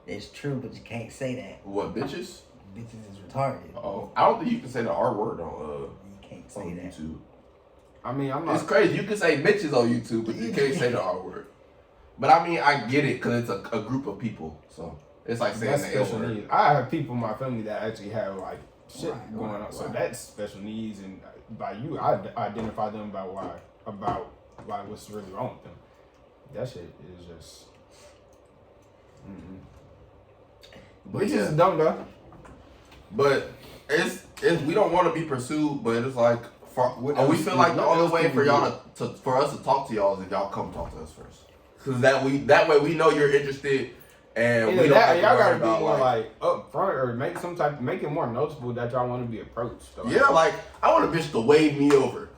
It's true, but you can't say that. What, bitches? Bitches is retarded. Oh, I don't think you can say the R word on you can't say that. YouTube. I mean, I'm not. It's crazy. You can say bitches on YouTube, but you can't say the R word. But I mean, I get it because it's a group of people, so it's like saying the L word. Needs. I have people in my family that actually have like shit going on, so that's special needs, and by you, I identify them by about what's really wrong with them. That shit is just. But it's just dumb though. But it's we don't want to be pursued, but it's like we feel like the only way for y'all for us to talk to y'all is if y'all come talk to us first. Cause that way we know you're interested, and we don't have to y'all worry gotta be more about like up front or make it more noticeable that y'all want to be approached. Though. Yeah, like I want a bitch to wave me over.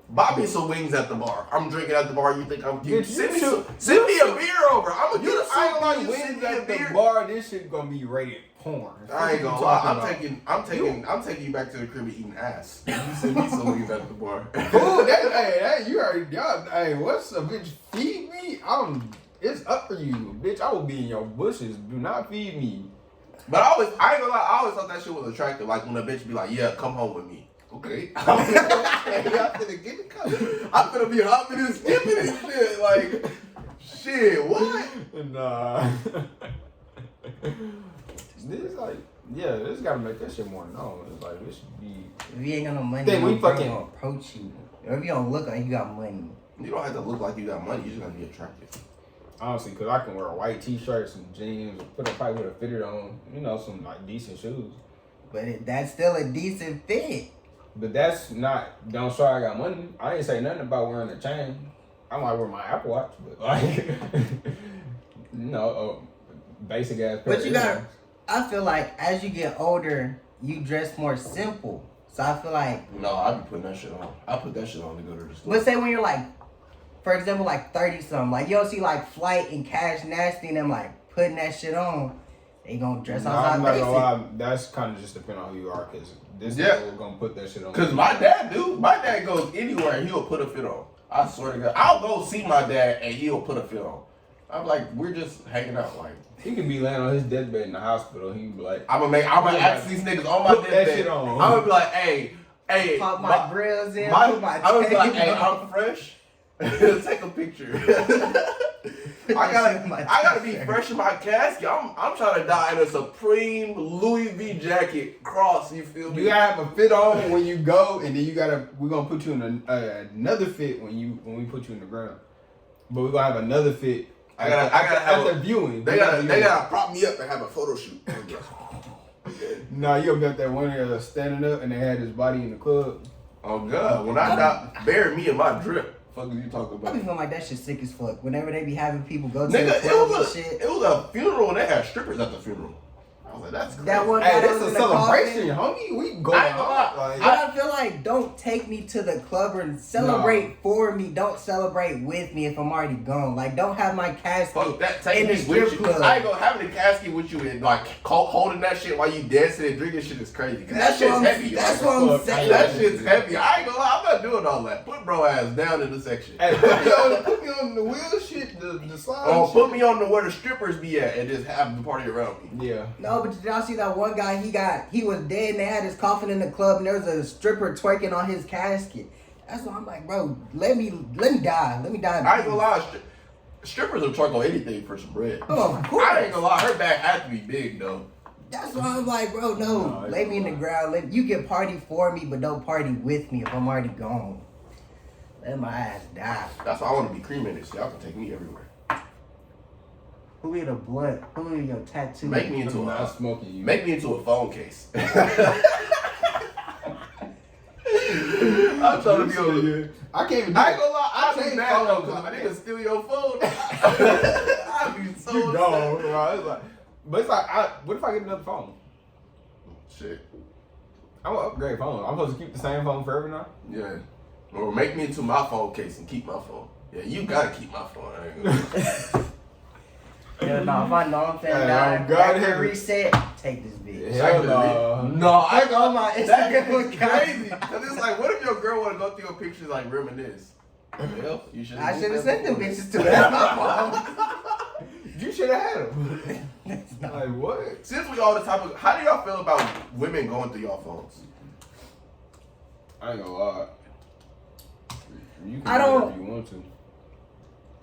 Buy me some wings at the bar. I'm drinking at the bar. You think I'm cute? Send me a beer over. I'm gonna get a wings at the bar. This shit gonna be rated porn. I ain't gonna lie. I'm taking you back to the crib and eating ass. You send me some weed at the bar. Ooh, hey, you already, y'all, hey, what's a bitch? Feed me? It's up for you, bitch. I will be in your bushes. Do not feed me. But I ain't gonna lie, I always thought that shit was attractive. Like when a bitch be like, yeah, come home with me. Okay. I'm finna get the cup. I'm finna be hopping and skipping and shit. Like, shit, what? Nah. This like, yeah, this gotta make that shit more known. It's like, this should be. If you ain't got no money, Then we fucking gonna approach you. Or if you don't look like you got money. You don't have to look like you got money. You just gotta be attractive. Honestly, cause I can wear a white t-shirt, some jeans, put a probably with a fitted on, you know, some like decent shoes. But that's still a decent fit. But that's not, don't show I got money. I ain't say nothing about wearing a chain. I might wear my Apple Watch, but like, you know, basic ass. But you got, I feel like as you get older, you dress more simple. So I feel like. No, I be putting that shit on. I put that shit on to go to the store. Let's say when you're like, for example, like 30 something, like you don't see like Flight and Cash Nasty and them like putting that shit on. They gonna dress outside I'm not basic. gonna lie, that's kind of just depending on who you are, cause this nigga gonna put that shit on. Cause my dad goes anywhere and he'll put a fit on. I swear to God, I'll go see my dad and he'll put a fit on. I'm like, we're just hanging out, like. He could be laying on his deathbed in the hospital. He be like, I'm gonna ask these niggas on my put that shit deathbed. on. I'm gonna be like, hey, Pop my grills in. I'm put gonna be like, tape hey, on. I'm fresh. Take a picture. I gotta be fresh in my casket. I'm trying to die in a Supreme Louis V jacket cross. You feel me? you gotta have a fit on when you go, and then we're gonna put you in another fit when we put you in the ground. But we're gonna have another fit. I gotta have the viewing. They gotta prop me up and have a photo shoot. Nah, you ever got that one there standing up and they had his body in the club? Oh God, when I die, bury me in my drip. Fuck is you talking I about? be feeling like that shit sick as fuck. Whenever they be having people go to Nigga, the club and shit. it was a funeral and they had strippers at the funeral. I was like, that's crazy. That one. Hey, guy this was is in a the celebration, coffin. homie. We go I ain't gonna lie. out. Like, I feel like don't take me to the club and celebrate for me. Don't celebrate with me if I'm already gone. Like don't have my casket Fuck that, take in the me strip with you. club. I ain't gonna have the casket with you and like holding that shit while you dancing and drinking shit is crazy. Cause that That's shit's what heavy. That's like, what I'm saying. that shit's heavy. I ain't gonna lie, I'm not doing all that. Put bro ass down in the section. hey, put me on the wheel shit, the slide. Oh, shit. put me on the where the strippers be at and just have the party around me. Yeah. No, but did y'all see that one guy? He was dead and they had his coffin in the club and there was a stripper twerking on his casket. That's why I'm like, bro, let me die. Let me die. I ain't gonna lie, strippers will twerk on anything for some bread. Oh, of course. I ain't gonna lie, her back had to be big though. That's why I'm like, bro, no, No, lay me in the ground. You can party for me, but don't party with me if I'm already gone. Let my ass die. That's why I want to be cremated so y'all can take me everywhere. Who in the blood? Who in your tattoo? Make me into I'm not a smoking you. Make me into a phone case. I'm trying to be over. I can't even. I ain't gonna lie, I can't be mad though, phone cause calls. niggas steal your phone. I be so You upset. gone, bro. It's like, but it's like, what if I get another phone? Shit. I'm gonna upgrade phone. I'm supposed to keep the same phone forever now. Yeah. Or make me into my phone case and keep my phone. Yeah, you gotta keep my phone. I ain't gonna. Hell no, if I know I'm finna Hey, die, God after help me. reset, take this bitch. Hell no. No, I Look on my That Instagram was account. crazy. Cause it's like, what if your girl wanna go through your pictures like reminisce? Well, you should. I should have sent them bitches to that's my fault. You should have had them. Like what? Since we all the topic, how do y'all feel about women going through y'all phones? I ain't gonna lie. You can I do don't- whatever you want to.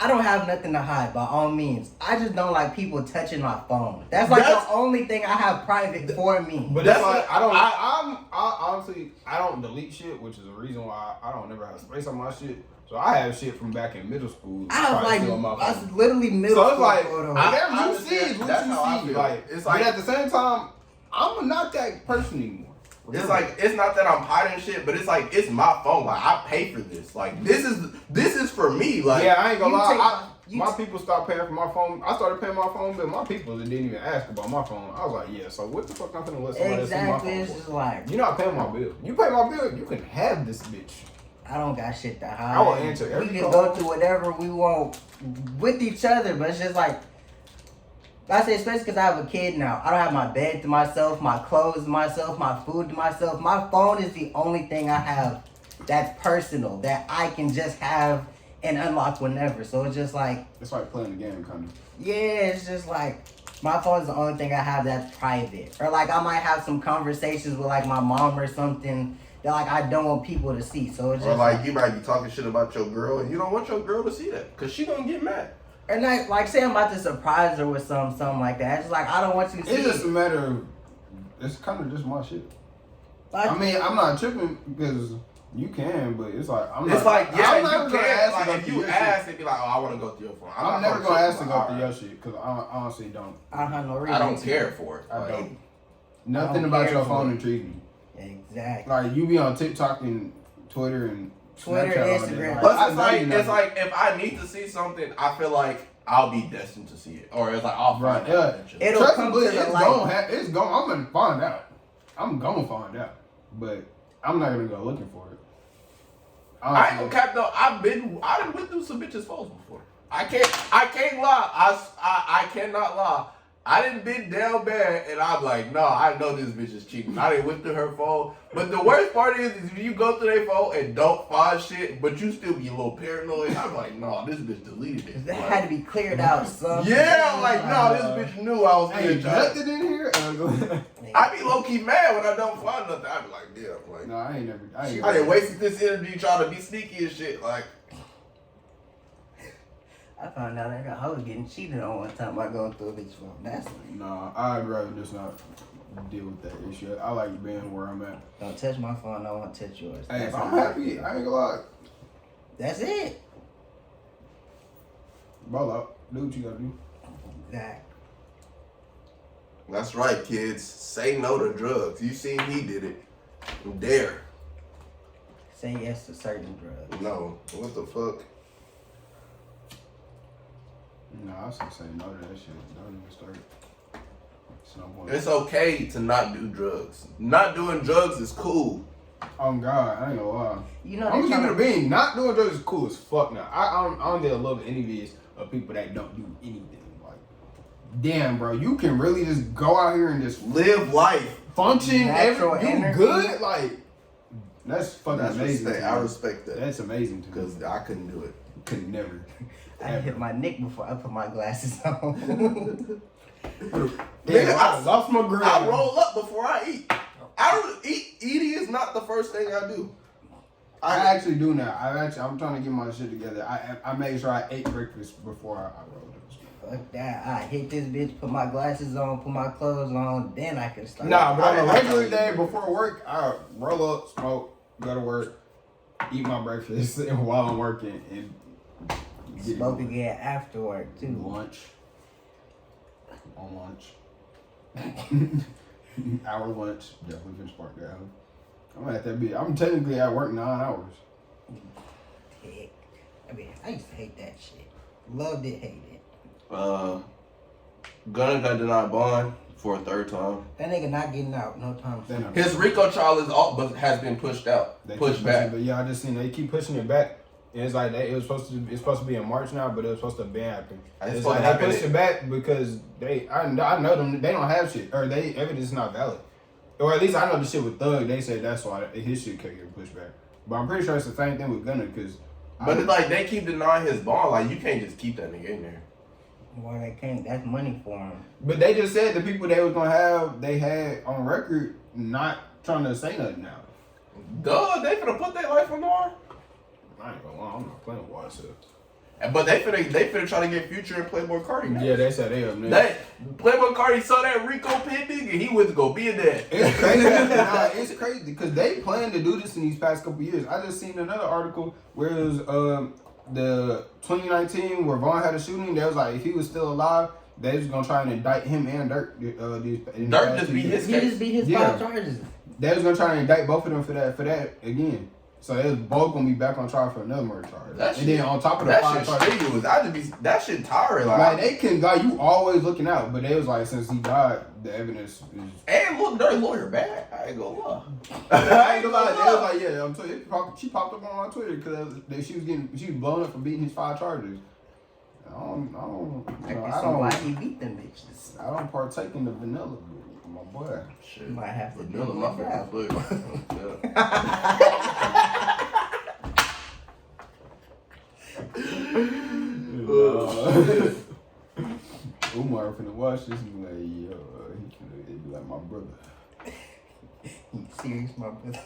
I don't have nothing to hide by all means. I just don't like people touching my phone. That's like That's- the only thing I have private for me. But That's that's like what- I honestly I don't delete shit, which is a reason why I don't never have space on my shit. So I have shit from back in middle school. I have probably like, still on my that's phone. literally middle So it's school like photos. whatever I you see is understand. what That's how I you see. feel. Like It's but like- at the same time, I'm not that person anymore. It's like, it's not that I'm hiding shit, but it's like, it's my phone. Like, I pay for this. Like, this is for me. Like, Yeah, I ain't gonna you lie. take- My people stopped paying for my phone. I started paying my phone bill. My people that didn't even ask about my phone. I was like, yeah. So what the fuck I'm gonna let somebody else see my Exactly, phone it's for? just like, You're not paying my bill. You pay my bill, you can have this bitch. I don't got shit to hide. I will answer every We can call. go through whatever we want with each other, but it's just like, I say especially because I have a kid now. I don't have my bed to myself, my clothes to myself, my food to myself. My phone is the only thing I have that's personal, that I can just have and unlock whenever. So it's just like... It's like playing the game, kind of. Yeah, it's just like... My phone is the only thing I have that's private. Or like I might have some conversations with like my mom or something that like I don't want people to see. So it's just... Or like you might be talking shit about your girl and you don't want your girl to see that. Because she gonna get mad. Or like say I'm about to surprise her with something like that. It's just like I don't want you to see It's just a matter of, it's kind of just my shit. Like, I mean, I'm not tripping because you can, but it's like I'm not. It's like, yeah, I'm you never gonna can. ask Like, to go if through you your ask, shit. it'd be like, oh, I want to go through your phone. I'm never gonna ask to go like, through your shit because I honestly don't. I don't have no reason. I don't to. care for it. I Like, don't. Nothing don't about care your for phone it. intrigues me. Exactly. Like you be on TikTok and Twitter and Twitter, Snapchat all day. Instagram. Plus, I it's know like, you know. it's like if I need to see something, I feel like I'll be destined to see it, or it's like I'll Right, find yeah. out eventually. It'll Trust come me, to it's the light. it's going. I'm gonna find out. I'm gonna find out, but I'm not gonna go looking for it. I ain't gonna cap though. I done went through some bitches' phones before. I can't lie. I cannot lie. I didn't been down bad, and I'm like, no, I know this bitch is cheating. I didn't went through her phone. But the worst part is if you go through their phone and don't find shit, but you still be a little paranoid. I'm like, no, this bitch deleted it. That Like, had to be cleared out, son. yeah, I'm like, no, this bitch knew I was Ain't here. nothing in here. I be low key mad when I don't find nothing. I be like, damn, like, No, I ain't never. I ain't I done wasted this energy trying to be sneaky and shit. Like, I found out I was getting cheated on one time by going through a bitch phone. That's Nah, I'd rather just not deal with that issue. I like being where I'm at. don't touch my phone. I won't touch yours. Hey, That's if I'm how I happy, feel. I ain't gonna lie. That's it. Ball out. Do what you gotta do. Exactly. that's right, kids. Say no to drugs. You seen he did it. Dare. Say yes to certain drugs. No. What the fuck? No, I was gonna say no to that shit. Don't even start. It's no point. It's okay to not do drugs. Not doing drugs is cool. Oh God, I ain't gonna lie. You know, I'm they gonna keep it tryna- a bean. Not doing drugs is cool as fuck now. I don't get a love envious of people that don't do anything. Like, damn, bro, you can really just go out here and just Live life. function. Natural You energy. good? Like, that's fucking That's amazing. respect. to me. I respect that. That's amazing to me. Because I couldn't do it. Could never. I hit my neck before I put my glasses on. Damn, I lost my grill. I roll up before I eat. I don't eat. Eating is not the first thing I do. I actually do now. I'm trying to get my shit together. I made sure I ate breakfast before I rolled up. Fuck that. I hit this bitch, put my glasses on, put my clothes on, then I can start. Nah, but on a regular day before work, I roll up, smoke, go to work, eat my breakfast, and while I'm working, and get Smoke again after work, too. lunch. On lunch. Hour lunch. Definitely finna spark that out. I'm at that bitch. I'm technically at work 9 hours. Heck. I mean, I used to hate that shit. Loved it, hated it. Gunna got denied bond for a third time. That nigga not getting out no time soon. His RICO trial is all, but has been pushed out, They pushed keep back. pushing- But yeah, I just seen they keep pushing it back. And it's like it's supposed to be in March now, but it was supposed to be happening. It's It's supposed like to happen they pushed it back because I know them. They don't have shit, or they evidence is not valid, or at least I know the shit with Thug. They said that's why his shit kept getting pushed back. But I'm pretty sure it's the same thing with Gunna because. But it's like they keep denying his bond. Like you can't just keep that nigga in there. Why they can't? That's money for him. But they just said the people they was gonna have, they had on record not trying to say nothing now. Duh, they finna put their life on the line. I ain't gonna lie, I'm not playing with YSL. But they finna try to get Future and Playboy Cardi. Now. Yeah, they said they up next. That Playboy Cardi saw that Rico pending and he went to go be a dad. It's crazy. Nah, it's crazy because they plan to do this in these past couple years. I just seen another article where it was the 2019 where Von had a shooting. They was like, if he was still alive, they was gonna try and indict him and Dirk. Dirk just beat his He just beat his Yeah. 5 charges. They was gonna try and indict both of them for that again. So they was both gonna be back on trial for another murder charge. That And then on top of the that 5 shit charges. strenuous. I just be that shit tiring. Like they can like you always looking out, but they was like since he died, the evidence is. And look, Dirk lawyer bad. I ain't gonna lie. I ain't gonna lie. They was like, yeah, I'm telling you, she popped up on my Twitter because she was blowing up for beating his 5 charges. I can see why he beat them bitches. I don't partake in the vanilla, my boy. Shit. You might have to Vanilla, do my it. favorite flavor. Umar finna watch this and be like, yo, he finna be like my brother. You serious, my brother?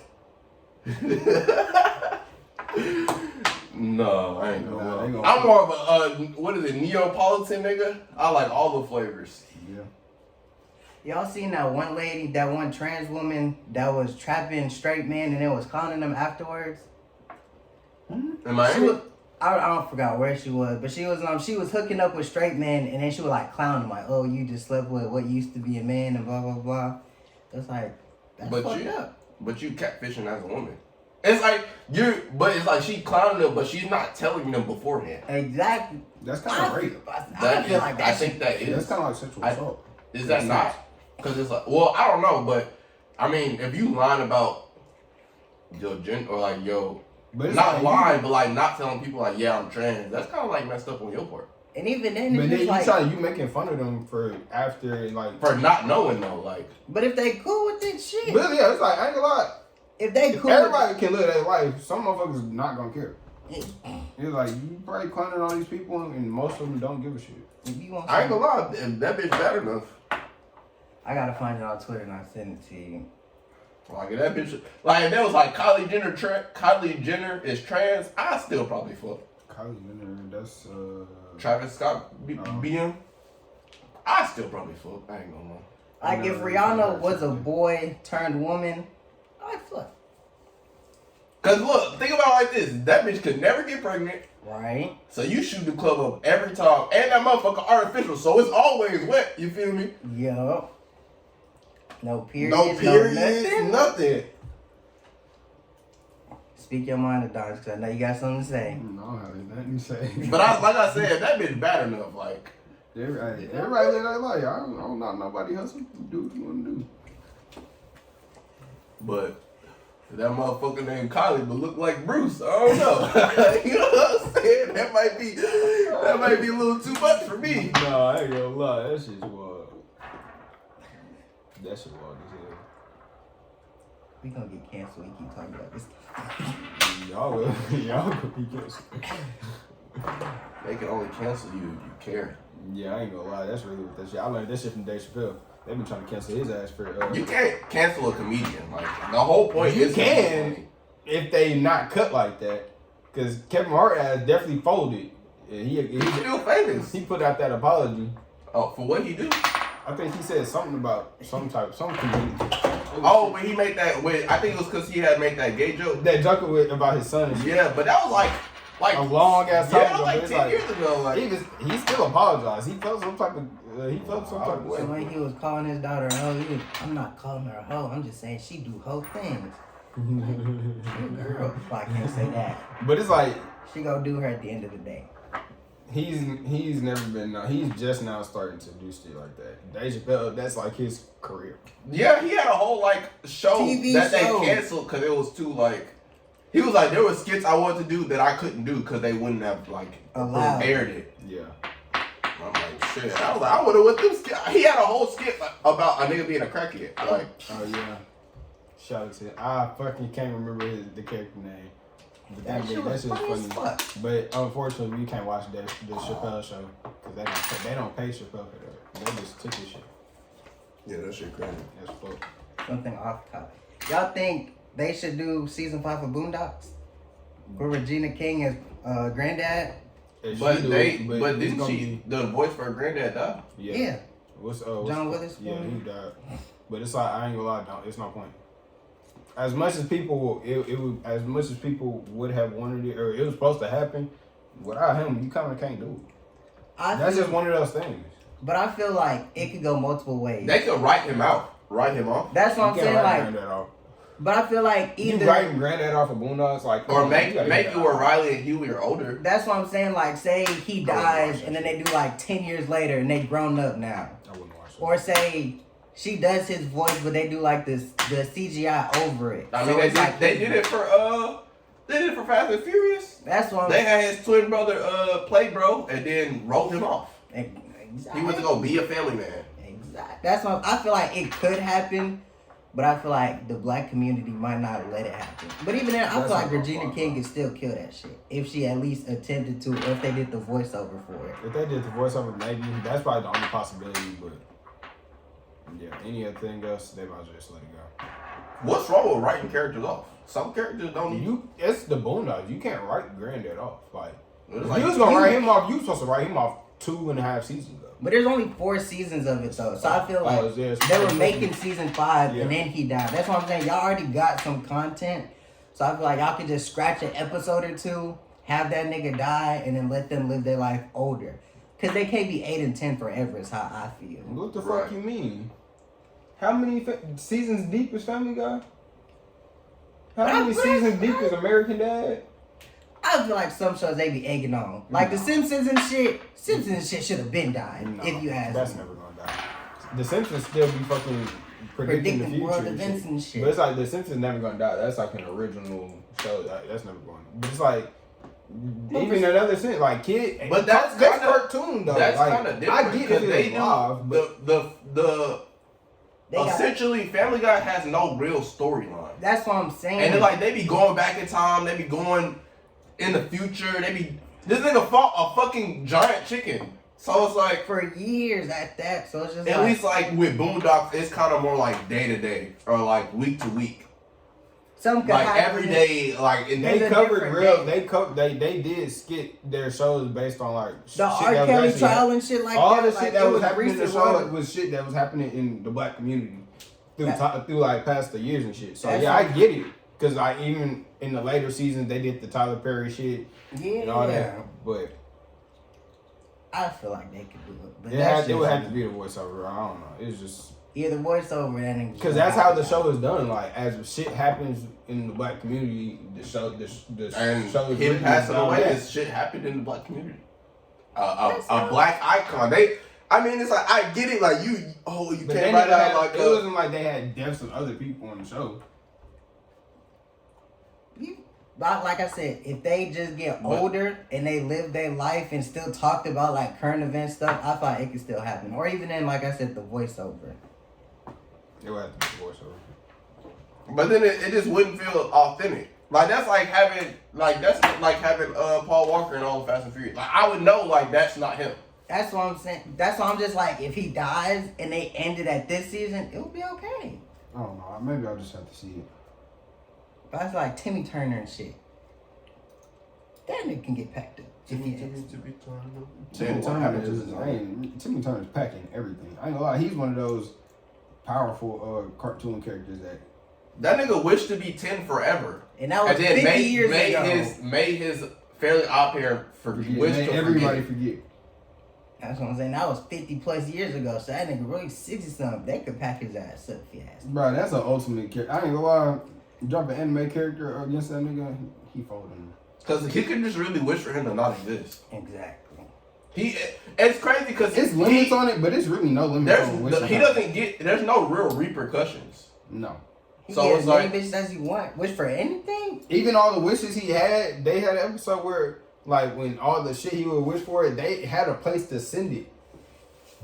No, I ain't gonna. Nah, they gonna I'm more of a what is it, Neapolitan nigga? I like all the flavors. Yeah. Y'all seen that one lady, that one trans woman that was trapping straight men and then was clowning them afterwards? Am I? She was, I don't forgot where she was, but she was hooking up with straight men and then she was like clowning them, like, oh, you just slept with what used to be a man and blah blah blah. It's like that's fucked up. But you catfishing as a woman. It's like it's like she clowning them, but she's not telling them beforehand. Exactly. That's kind of rape. I feel like I think that is. That's kind of like sexual assault. Is that not? Because it's like, well, I don't know, but I mean, if you lying about your gender or like but not lying, but like not telling people like, yeah, I'm trans, that's kind of like messed up on your part. And even then, but then like, you making fun of them for after like for not knowing though, like. But if they cool with it, shit. But yeah, it's like I ain't gonna lie. If they cool, everybody can live their life. Some motherfuckers not gonna care. It's like you probably clowning all these people, and most of them don't give a shit. If you want I ain't gonna lie, if that bitch bad enough. I gotta find it on Twitter and I'll send it to you. Like if that bitch, like if that was like Kylie Jenner is trans, I still probably fuck. Kylie Jenner, that's Travis Scott BM. I still probably fuck. I ain't gonna lie. Like if Rihanna was a boy turned woman, I'd fuck. Cause look, think about it like this: that bitch could never get pregnant, right? So you shoot the club up every time, and that motherfucker artificial, so it's always wet. You feel me? Yup. No periods. No periods. Nothing. Speak your mind, Adonis, because I know you got something to say. No, there's nothing to say. But like I said, that bitch bad enough. Like everybody live their life. I don't know nobody hustle. Do what you want to do. But that motherfucker named Kylie but look like Bruce. I don't know. You know what I'm saying? That might be a little too much for me. No, I ain't gonna lie. That shit's wild. That shit wild as hell. We gonna get canceled. We keep talking about this. Y'all will be canceled. They can only cancel you if you care. Yeah, I ain't gonna lie. That's really what that shit. I learned that shit from Dave Chappelle. They've been trying to cancel his ass for. You can't cancel a comedian. Like the whole point you is can if they not cut like that. Cause Kevin Hart ass definitely folded. He's still famous. He put out that apology. Oh, for what he do? I think he said something about some comedian. Oh, but he made that. I think it was because he had made that gay joke. That joke about his son. And shit. Yeah, but that was like a long ass time ago. Like 10 years ago. Like he still apologized. He felt some type of way. So when he was calling his daughter a hoe, I'm not calling her a hoe. I'm just saying she do hoe things. Girl, I can't say that. But it's like she gonna do her at the end of the day. He's never been. He's just now starting to do shit like that. Dave Chappelle, that's like his career. Yeah, he had a whole like show TV that show. They canceled because it was too like. He was like, there were skits I wanted to do that I couldn't do because they wouldn't have like aired it. Yeah. I'm like, shit. I was like, I would have with them skit. He had a whole skit about a nigga being a crackhead. Like, oh yeah. Shout out to him. I fucking can't remember the character name. But that shit was funny. But unfortunately, we can't watch the Chappelle show because they don't pay Chappelle for that. They just took his shit. Yeah, that shit crazy. That's fuck. Something off topic. Y'all think they should do season 5 of Boondocks? Where Regina King is granddad? But didn't she the voice for her granddad died? Yeah. What's John Witherspoon? Yeah, he died. But it's like I ain't gonna lie, it's no point. As much as people would have wanted it, or it was supposed to happen, without him, you kind of can't do it. That's just one of those things. But I feel like it could go multiple ways. They could write him off. That's what I'm saying. Like, but I feel like either you writing Granddad off of Boondocks, like, or make it where Riley and Huey are older. That's what I'm saying. Like, say he dies, and then they do like 10 years later, and they grown up now. I wouldn't watch that. Or say she does his voice, but they do like the CGI over it. I mean, they did it for They did it for Fast and Furious. That's what They had his twin brother play bro and then wrote him off. Exactly. He was gonna be a family man. Exactly. That's what I feel like it could happen, but I feel like the black community might not let it happen. But even then, I feel like Regina King could still kill that shit if she at least attempted to, or if they did the voiceover for it. If they did the voiceover, maybe that's probably the only possibility. But yeah, anything else, they might just let it go. What's wrong with writing characters off? Some characters don't need. It's the Boondocks. You can't write Granddad off. Like, if like, you was gonna write him off, you was supposed to write him off 2.5 seasons ago. But there's only 4 seasons of it though, so I feel like they were making season 5 and then he died. That's what I'm saying. Y'all already got some content, so I feel like y'all could just scratch an episode or 2, have that nigga die, and then let them live their life older. Cause they can't be 8 and 10 forever. Is how I feel. What the fuck you mean? How many seasons deep is Family Guy? How many seasons deep is American Dad? I feel like some shows they be egging on, like The Simpsons and shit. Simpsons and shit should have been died. If you ask that's me. never gonna die. The Simpsons still be fucking predicting the future world and events shit. and shit. But it's like The Simpsons never gonna die. That's like an original show. That's never going. But it's like even another sense, like kid. But that's cartoon though. That's like, kind of different. I get it. They live, do essentially Family Guy has no real storyline. That's what I'm saying. And then like they be going back in time. They be going in the future. This nigga fought a fucking giant chicken. So it's like for years at that. So it's just at least like with Boondocks, it's kind of more like day to day or like week to week. Some like every day, like and they covered real. They did skit their shows based on like the R. Kelly trial and shit like all that. All the shit like, that was happening in the show world. was shit that was happening in the black community through like past the years and shit. So That's yeah, I get it. Cause I even in the later seasons they did the Tyler Perry shit and all that. But I feel like they could do it. But it would have to be the voiceover. I don't know. It's just either voiceover and because that's how the show is done. Like as shit happens in the black community, the show and show is him passing away. This shit happened in the black community. A black icon. I mean, it's like I get it. Like you can't write out like it wasn't like they had deaths of other people on the show. Like I said, if they just get older and they live their life and still talked about like current event stuff, I thought it could still happen. Or even in, like I said, the voiceover. It would have to be the voiceover. But then it just wouldn't feel authentic. Like that's like having Paul Walker in all the Fast and Furious. Like I would know like that's not him. That's what I'm saying. That's why I'm just like, if he dies and they end it at this season, it will be okay. I don't know. Maybe I'll just have to see it. But I feel like Timmy Turner and shit. That nigga can get packed up. Timmy Turner's packing everything. I ain't gonna lie, he's one of those powerful cartoon characters that nigga wished to be 10 forever. And that was 50 years ago. Made his Fairly Odd Parents everybody forget. That's what I'm saying. That was 50 plus years ago. So that nigga really 60 something. They could pack his ass up if he asked. Bro, that's an ultimate character. I ain't gonna lie. Drop an anime character against that nigga, he folded him. Because he could just really wish for him to not exist. Exactly. It's crazy because it's limits on it, but it's really no limits on it. There's no real repercussions. No. So it's like bitches as you want. Wish for anything. Even all the wishes he had, they had an episode where like when all the shit he would wish for, they had a place to send it.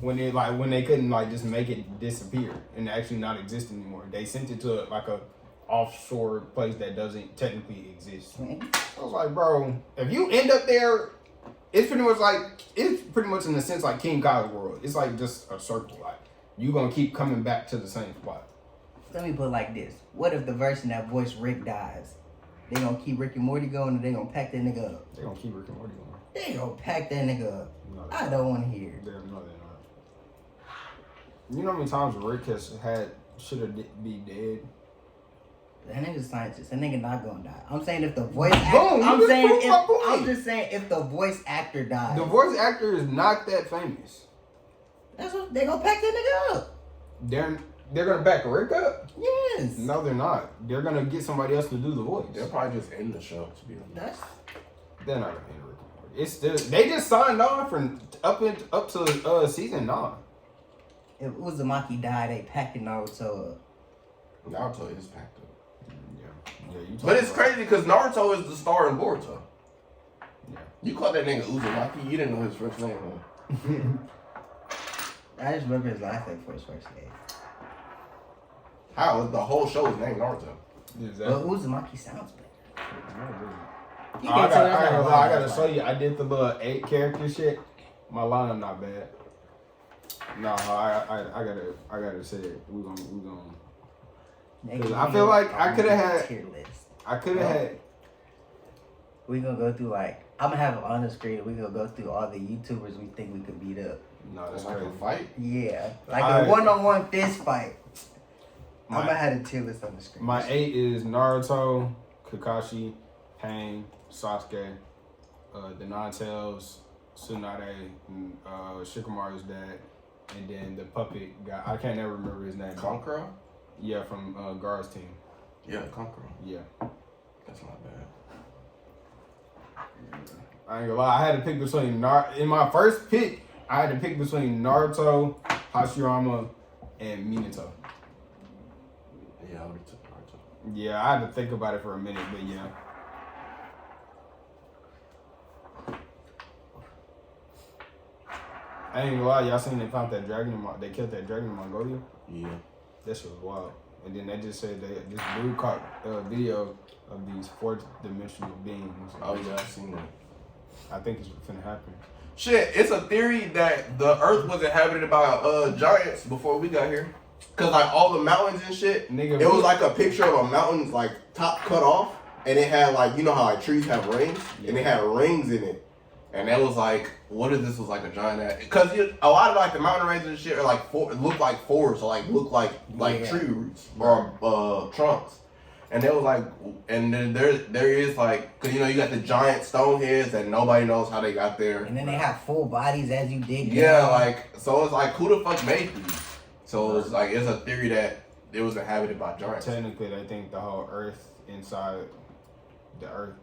When they couldn't like just make it disappear and actually not exist anymore. They sent it to like a offshore place that doesn't technically exist. I was like, bro, if you end up there, it's pretty much in a sense like King Kong's world. It's like just a circle. Like you gonna keep coming back to the same spot. Let me put it like this: what if the version that voiced Rick dies? They gonna keep Rick and Morty going, or they gonna pack that nigga up? They gonna keep Rick and Morty going. They gonna pack that nigga up. No, I don't want to hear. No, they're not. You know how many times Rick should have be dead? That nigga's a scientist. That nigga not gonna die. I'm saying if the voice actor, I'm just saying if the voice actor dies. The voice actor is not that famous. That's what they gonna pack that nigga up. They're gonna back Rick up? Yes. No, they're not. They're gonna get somebody else to do the voice. They'll probably just end the show, to be honest. They're not gonna end Rick and Morty. It's still they just signed on for up to season 9. If Uzumaki died, they packed Naruto up. Naruto is packed up. Yeah. Yeah, you. But it's crazy because Naruto is the star in Boruto. Yeah. You called that nigga Uzumaki. You didn't know his first name, huh? I just remember his last name for his first name. How? The whole show is named Naruto. Exactly. But Uzumaki sounds better. I gotta show you. I did the little 8 character shit. My lineup not bad. No, I gotta say it. We gonna. Cause I feel like I could have had. Tier list. I could have had. We gonna go through like I'm gonna have it on the screen. We gonna go through all the YouTubers we think we could beat up. No, that's like crazy. a fight. Yeah, like a one-on-one fist fight. I'm gonna have a tier list on the screen. My 8 is Naruto, Kakashi, Pain, Sasuke, the Ninetales, Tsunade, Shikamaru's dad, and then the puppet guy. I can't never remember his name. Kankuro? Yeah, from Gar's team. Yeah, Kankuro. Yeah. That's not bad. I ain't gonna lie. I had to pick between in my first pick. I had to pick between Naruto, Hashirama, and Minato. Yeah, I already took Naruto. Yeah, I had to think about it for a minute, but yeah. I ain't gonna lie, y'all seen they found that dragon they killed that dragon in Mongolia? Yeah. That shit was wild. And then they just said that this dude caught a video of these 4th-dimensional beings. Oh yeah, I seen that. I think it's finna happen. Shit, it's a theory that the Earth was inhabited by giants before we got here. Cause like all the mountains and shit, Nigga, it was like a picture of a mountain like top cut off, and it had like, you know how like trees have rings, and it had rings in it, and it was like, what if this was like a giant? Because a lot of like the mountain ranges and shit are like look like forests or like look like tree roots or trunks, and they was like, and then there is like, cause you know you got the giant stone heads that nobody knows how they got there, and then they have full bodies as you dig. Yeah, down. like so it's like who the fuck made these? So it's like it's a theory that it was inhabited by giants. Technically, they think the whole Earth inside the Earth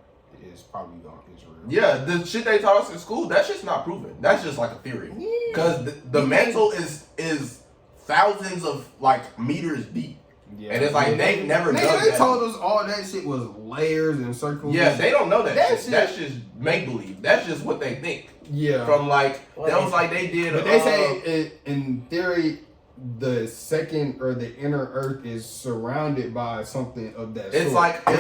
is probably is real. Yeah, the shit they taught us in school, that shit's not proven. That's just like a theory. Because the mantle is thousands of like meters deep. Yeah. And it's like they never dug They that. told us all that shit was layers and circles. Yeah, they don't know that shit. That's just make believe. That's just what they think. Yeah. From like that was like they did. But they say in theory, the second or the inner Earth is surrounded by something of that sort. It's like a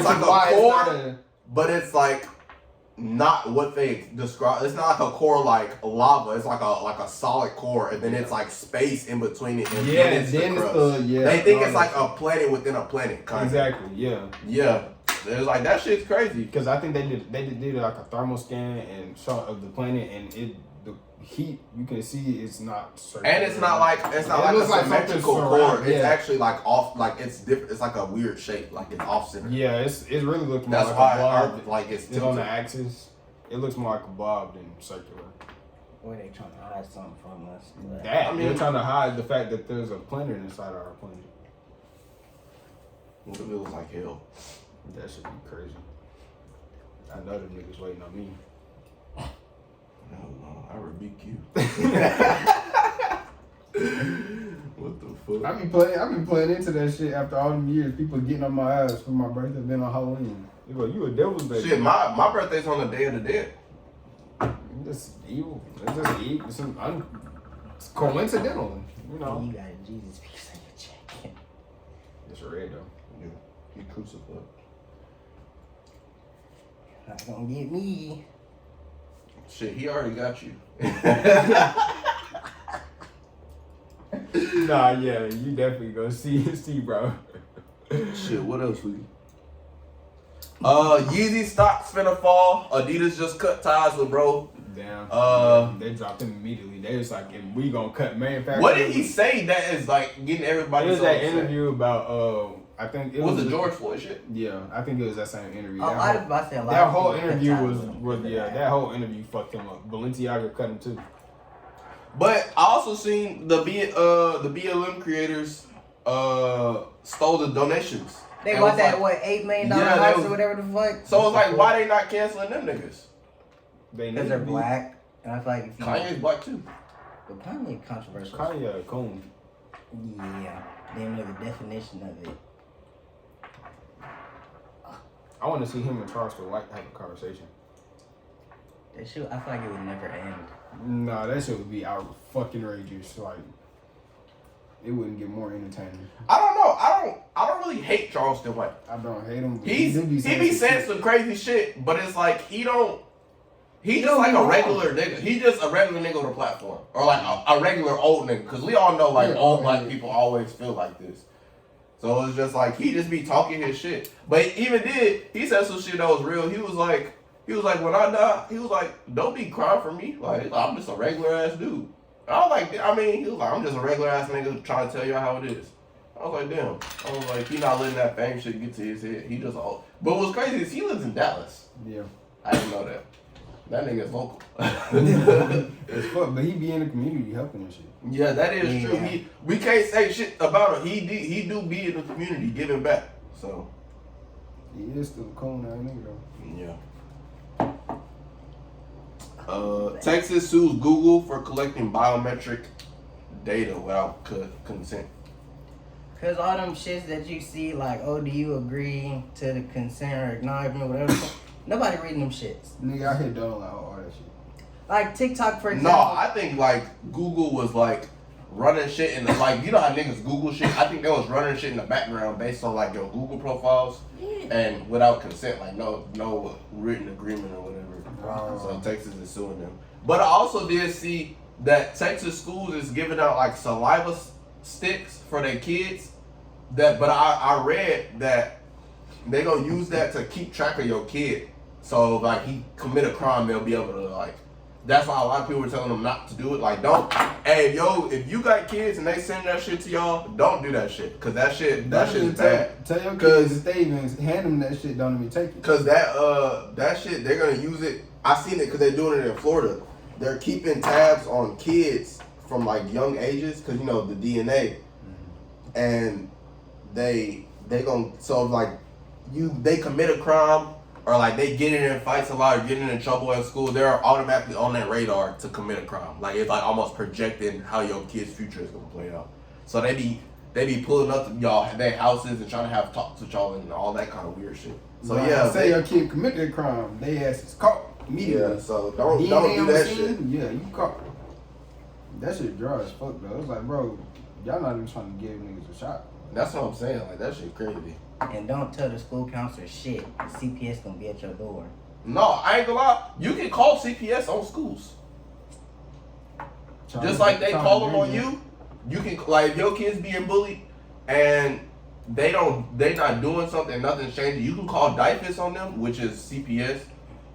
core, but it's like not what they describe. It's not like a core like lava. It's like a solid core, and then it's like space in between it. And then it's the crust. They think it's like a planet within a planet. Kind exactly. Of. Yeah. Yeah. It's like that shit's crazy. Because I think they did like a thermal scan and shot of the planet, and the heat you can see it's not circular. And it's not like a symmetrical core. It's actually like off, like it's different. It's like a weird shape, like it's off center. Yeah, it's really looking more like why a blob. Earth, like it's on the axis. It looks more like a blob than circular. Or they trying to hide something from us. They're trying to hide the fact that there's a planet inside our planet. What if it was like hell? That should be crazy. I know them niggas waiting on me. No, I rebuke you. What the fuck? I be playing into that shit after all them years. People getting on my ass for my birthday, then on Halloween. They go, you a devil's baby. Shit, my birthday's on the Day of the Dead. It's evil. It's just evil. It's coincidental, you know. You got a Jesus piece on your jacket. It's red though. Yeah, he crucified. Not gonna get me. Shit, he already got you. Nah, yeah, you definitely go see, bro. Shit, what else we? Yeezy stocks finna fall. Adidas just cut ties with bro. Damn. They dropped him immediately. They was like, if we gonna cut manufacturing. What did he say that is like getting everybody? It was that interview about I think it was the George Floyd shit. Yeah, I think it was that same interview. That whole interview was that whole interview fucked him up. Balenciaga cut him too. But I also seen the BLM creators stole the donations. They bought that like, $8 million house or whatever the fuck. So it's like, why they not canceling them niggas? Because they're black, and I feel like if you Kanye's black too. But Kanye controversial. Kanye a coon. Yeah, they know the definition of it. I want to see him and Charleston White have a conversation. That shit, I feel like it would never end. Nah, that shit would be out fucking outrageous. Like, it wouldn't get more entertaining. I don't know. I don't really hate Charleston White. I don't hate him. He be saying some crazy shit, but it's like he just don't like be a wrong. regular nigga. He just a regular nigga on the platform, or like a regular old nigga. Cause we all know like old black people always feel like this. So it's just like he just be talking his shit. But even he said some shit that was real. He was like when I die, he was like, don't be crying for me. Like I'm just a regular ass dude. I was like, he was like, I'm just a regular ass nigga trying to tell you how it is. I was like, damn. I was like, he not letting that fame shit get to his head. He just all. But what's crazy is he lives in Dallas. Yeah. I didn't know that. That nigga's local. It's fuck, but he be in the community helping and shit. Yeah, that is true. We can't say shit about him. He do be in the community giving back. So He is still a cool now nigga though. yeah. Texas sues Google for collecting biometric data without consent. Cause all them shits that you see, like, oh, do you agree to the consent or acknowledgement, whatever? Nobody reading them shits. Nigga, I hit down like all that shit. Like TikTok, for example. No, I think like Google was like running shit in the like you know how niggas Google shit. I think they was running shit in the background based on like your Google profiles and without consent, like no written agreement or whatever. So Texas is suing them. But I also did see that Texas schools is giving out like saliva sticks for their kids. But I read that they gonna use that to keep track of your kid. So if, like he commit a crime, they'll be able to like. That's why a lot of people were telling them not to do it. Like don't. Hey if you got kids and they send that shit to y'all, don't do that shit. Cause that shit is bad. Tell your kids if they even hand them that shit, don't even take it. Cause that shit they're gonna use it. I seen it cause they're doing it in Florida. They're keeping tabs on kids from like young ages, cause you know the DNA, and they gon' so like they commit a crime or like they get in fights a lot or getting in trouble at school, they're automatically on that radar to commit a crime. Like it's like almost projecting how your kid's future is gonna play out. So they be pulling up to y'all their houses and trying to have talks with y'all and all that kind of weird shit. So say your kid committed a crime, they ass is caught immediately. Yeah, so don't do that shit. Yeah, you caught. That shit dry as fuck though. It's like, bro, y'all not even trying to give niggas a shot. That's what I'm saying. Like that shit crazy. And don't tell the school counselor shit. CPS gonna be at your door. No, I ain't gonna lie. You can call CPS on schools. Just like they call them on you. You can like if your kids being bullied and they not doing something, nothing's changing. You can call DIFUS on them, which is CPS,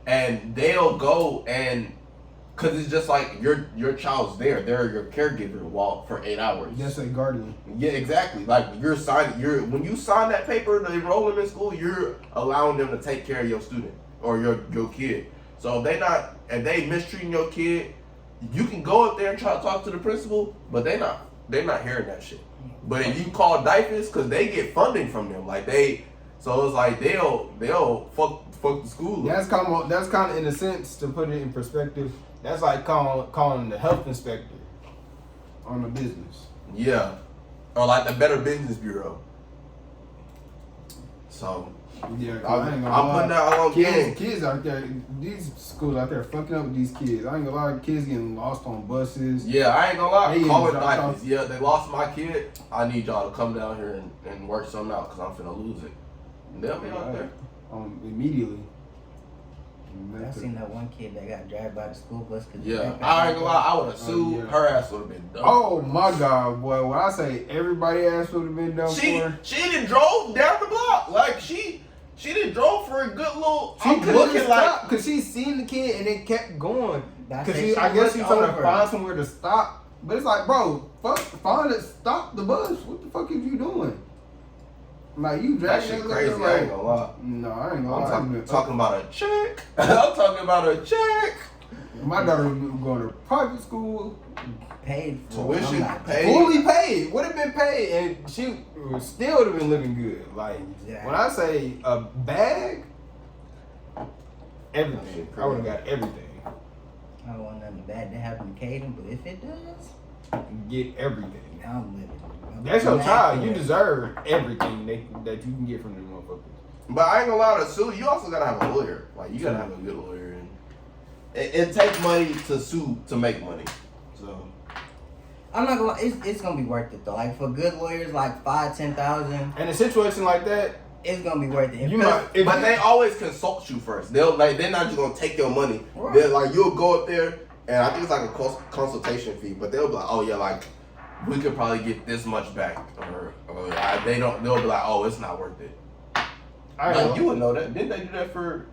and they'll go and. Cause it's just like your child's there. They're your caregiver for 8 hours. Yes, a guardian. Yeah, exactly. Like when you sign that paper to enroll them in school, you're allowing them to take care of your student or your kid. So if they mistreating your kid, you can go up there and try to talk to the principal, but they're not hearing that shit. But if you call DIFUS, cause they get funding from them, so it's like they'll fuck the school. That's kind of in a sense to put it in perspective. That's like calling the health inspector on a business. Yeah. Or like the Better Business Bureau. So yeah, I'm putting that all on game. Kids out there, these schools out there fucking up with these kids. I ain't gonna lie, kids getting lost on buses. Yeah, I ain't gonna lie. Call it dropped DIFUS. Yeah, they lost my kid. I need y'all to come down here and work something out because I'm finna lose it. They'll be out there. Immediately. I seen that one kid that got dragged by the school bus. Yeah, I ain't gonna lie. I would have sued. Her ass would have been done. Oh my god, boy! When I say everybody ass would have been done for her. She done drove down the block. Like she done drove for a good little. She couldn't stop because she seen the kid and it kept going. Because I guess she trying to find somewhere to stop. But it's like, bro, find it. Stop the bus. What the fuck is you doing? Like you that shit crazy. Like, I ain't gonna lie. No, I ain't gonna lie. I'm talking about a check. I'm talking about a check. My daughter was going to private school. Paid for tuition, paid. Fully paid. Would have been paid, and she still would have been living good. Like when I say a bag, everything. I would have got everything. I don't want nothing bad to happen to Caden, but if it does, get everything. I'm living. That's your child. You deserve everything that you can get from them motherfuckers. But I ain't gonna lie to sue. You also gotta have a lawyer. Like you gotta have a good lawyer. And it takes money to sue to make money. So I'm not gonna lie, it's gonna be worth it though. Like for good lawyers, like 5,000-10,000. In a situation like that, It's gonna be worth it. you might. but they always consult you first. They're not just gonna take your money. Right. They're like you'll go up there and I think it's like a consultation fee, but they'll be like, oh yeah, like we could probably get this much back, or they'll be like, oh, it's not worth it. Like, you would know that. Didn't they do that for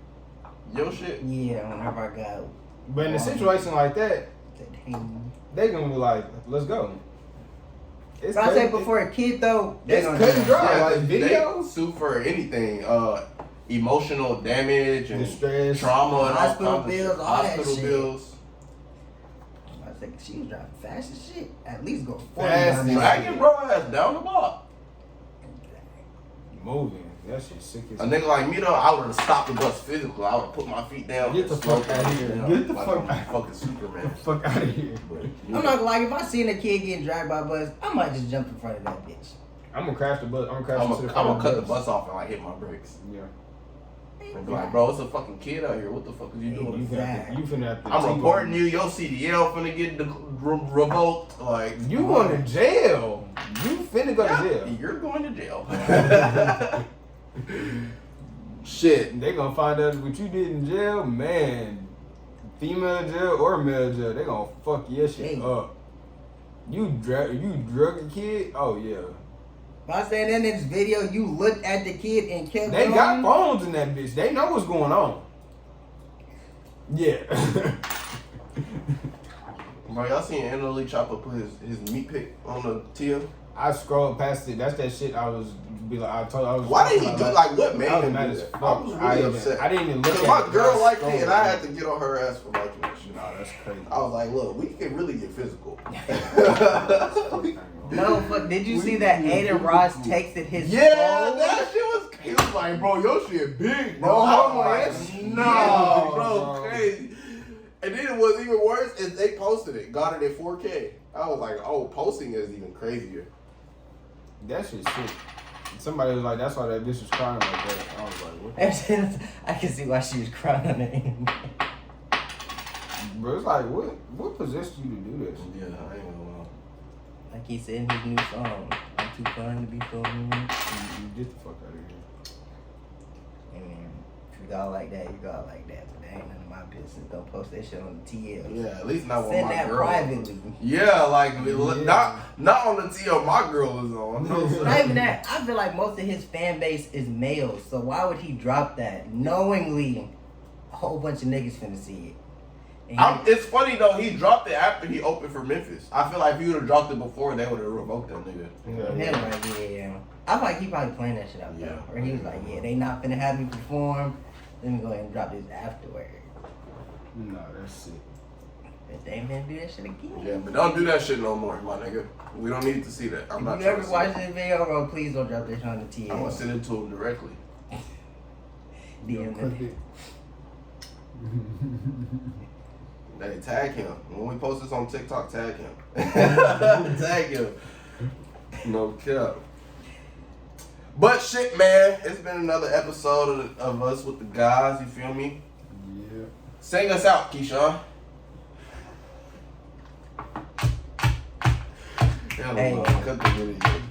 your shit? Yeah, whenever I got. But in a situation like that, they gonna be like, let's go. It's But I say before a kid though, they It's gonna cut do and that. dry. Yeah, like they videos, sue for anything, emotional damage and distress, trauma and Hospital all kinds of bills, shit. all that Hospital shit. bills. I think she was driving fast as shit. At least go 40 Fast down as the Dragging street. bro ass down the block. moving. That shit sick as A nigga like me though, I would have stopped the bus physically. I would have put my feet down. Get the and fuck slowed outta down, here. down, Get the like fuck I'm out. fucking Superman. Fuck out of here. But, I'm not gonna lie, if I seen a kid getting dragged by a bus, I might just jump in front of that bitch. I'm gonna crash the bus. I'm gonna crash into the I'm front gonna of cut the bus off and like hit my brakes. Yeah. And be like, bro, it's a fucking kid out here. What the fuck is you You doing? finna have to. I'm reporting you. Your CDL finna get revoked. Like You going to jail. You finna go to jail. You're going to jail. Shit. They gonna find out what you did in jail, man. Female jail or male jail, they gonna fuck your shit Hey. up. You drug a kid? Oh yeah. If I said in this video, you looked at the kid and kept They going, got phones in that bitch. They know what's going on. Yeah. Bro, y'all seen Annalie Chopper put his meat pic on the TL? I scrolled past it. That's that shit. I was be like, I was. Why did he do like what made I was him mad do as that? fuck. I was really upset. I didn't even look Cause at my it. girl I liked it and I scrolled. had to get on her ass for liking that shit. Nah, that's crazy. I was like, look, we can really get physical. No, fuck, did you see that Aiden Ross texted his Yeah, phone? that shit was. He was like, bro, your shit big, bro. No, I'm like, that's- no, no, bro, bro. crazy. And then it was even worse is they posted it, got it at 4K. I was like, oh, posting is even crazier. That shit's sick. Somebody was like, that's why that bitch was crying like that. I was like, what? I can see why she was crying on it. Bro, it's like, what possessed you to do this? Yeah, I ain't gonna lie. Like he said in his new song, I'm too fun to be filming. You get the fuck out of here. And if you go like that, you go like that. But that ain't none of my business. Don't post that shit on the TL. Yeah, at least not with Send my that girl. privately. Yeah, like Yeah. not on the TL my girl is on. Not even that. I feel like most of his fan base is males. So why would he drop that knowingly? A whole bunch of niggas finna see it. And It's funny though, he dropped it after he opened for Memphis. I feel like if he would have dropped it before, they would have revoked that nigga. him like, yeah. I feel like he probably planned that shit out Yeah. though. Or he was like, yeah, they not finna have me perform. Let me go ahead and drop this afterward. Nah, that's sick. But they ain't finna do that shit again. Yeah, but don't do that shit no more, my nigga. We don't need to see that. I'm not If you trying ever to see watch that. this video, bro, please don't drop this on the TL. I'm gonna send it to him directly. DM Clip it. it. Hey, tag him. When we post this on TikTok, tag him. Tag him. No cap. But shit, man, it's been another episode of us with the guys, you feel me? Yeah. Sing us out, Keyshawn. Hey. Cut the video.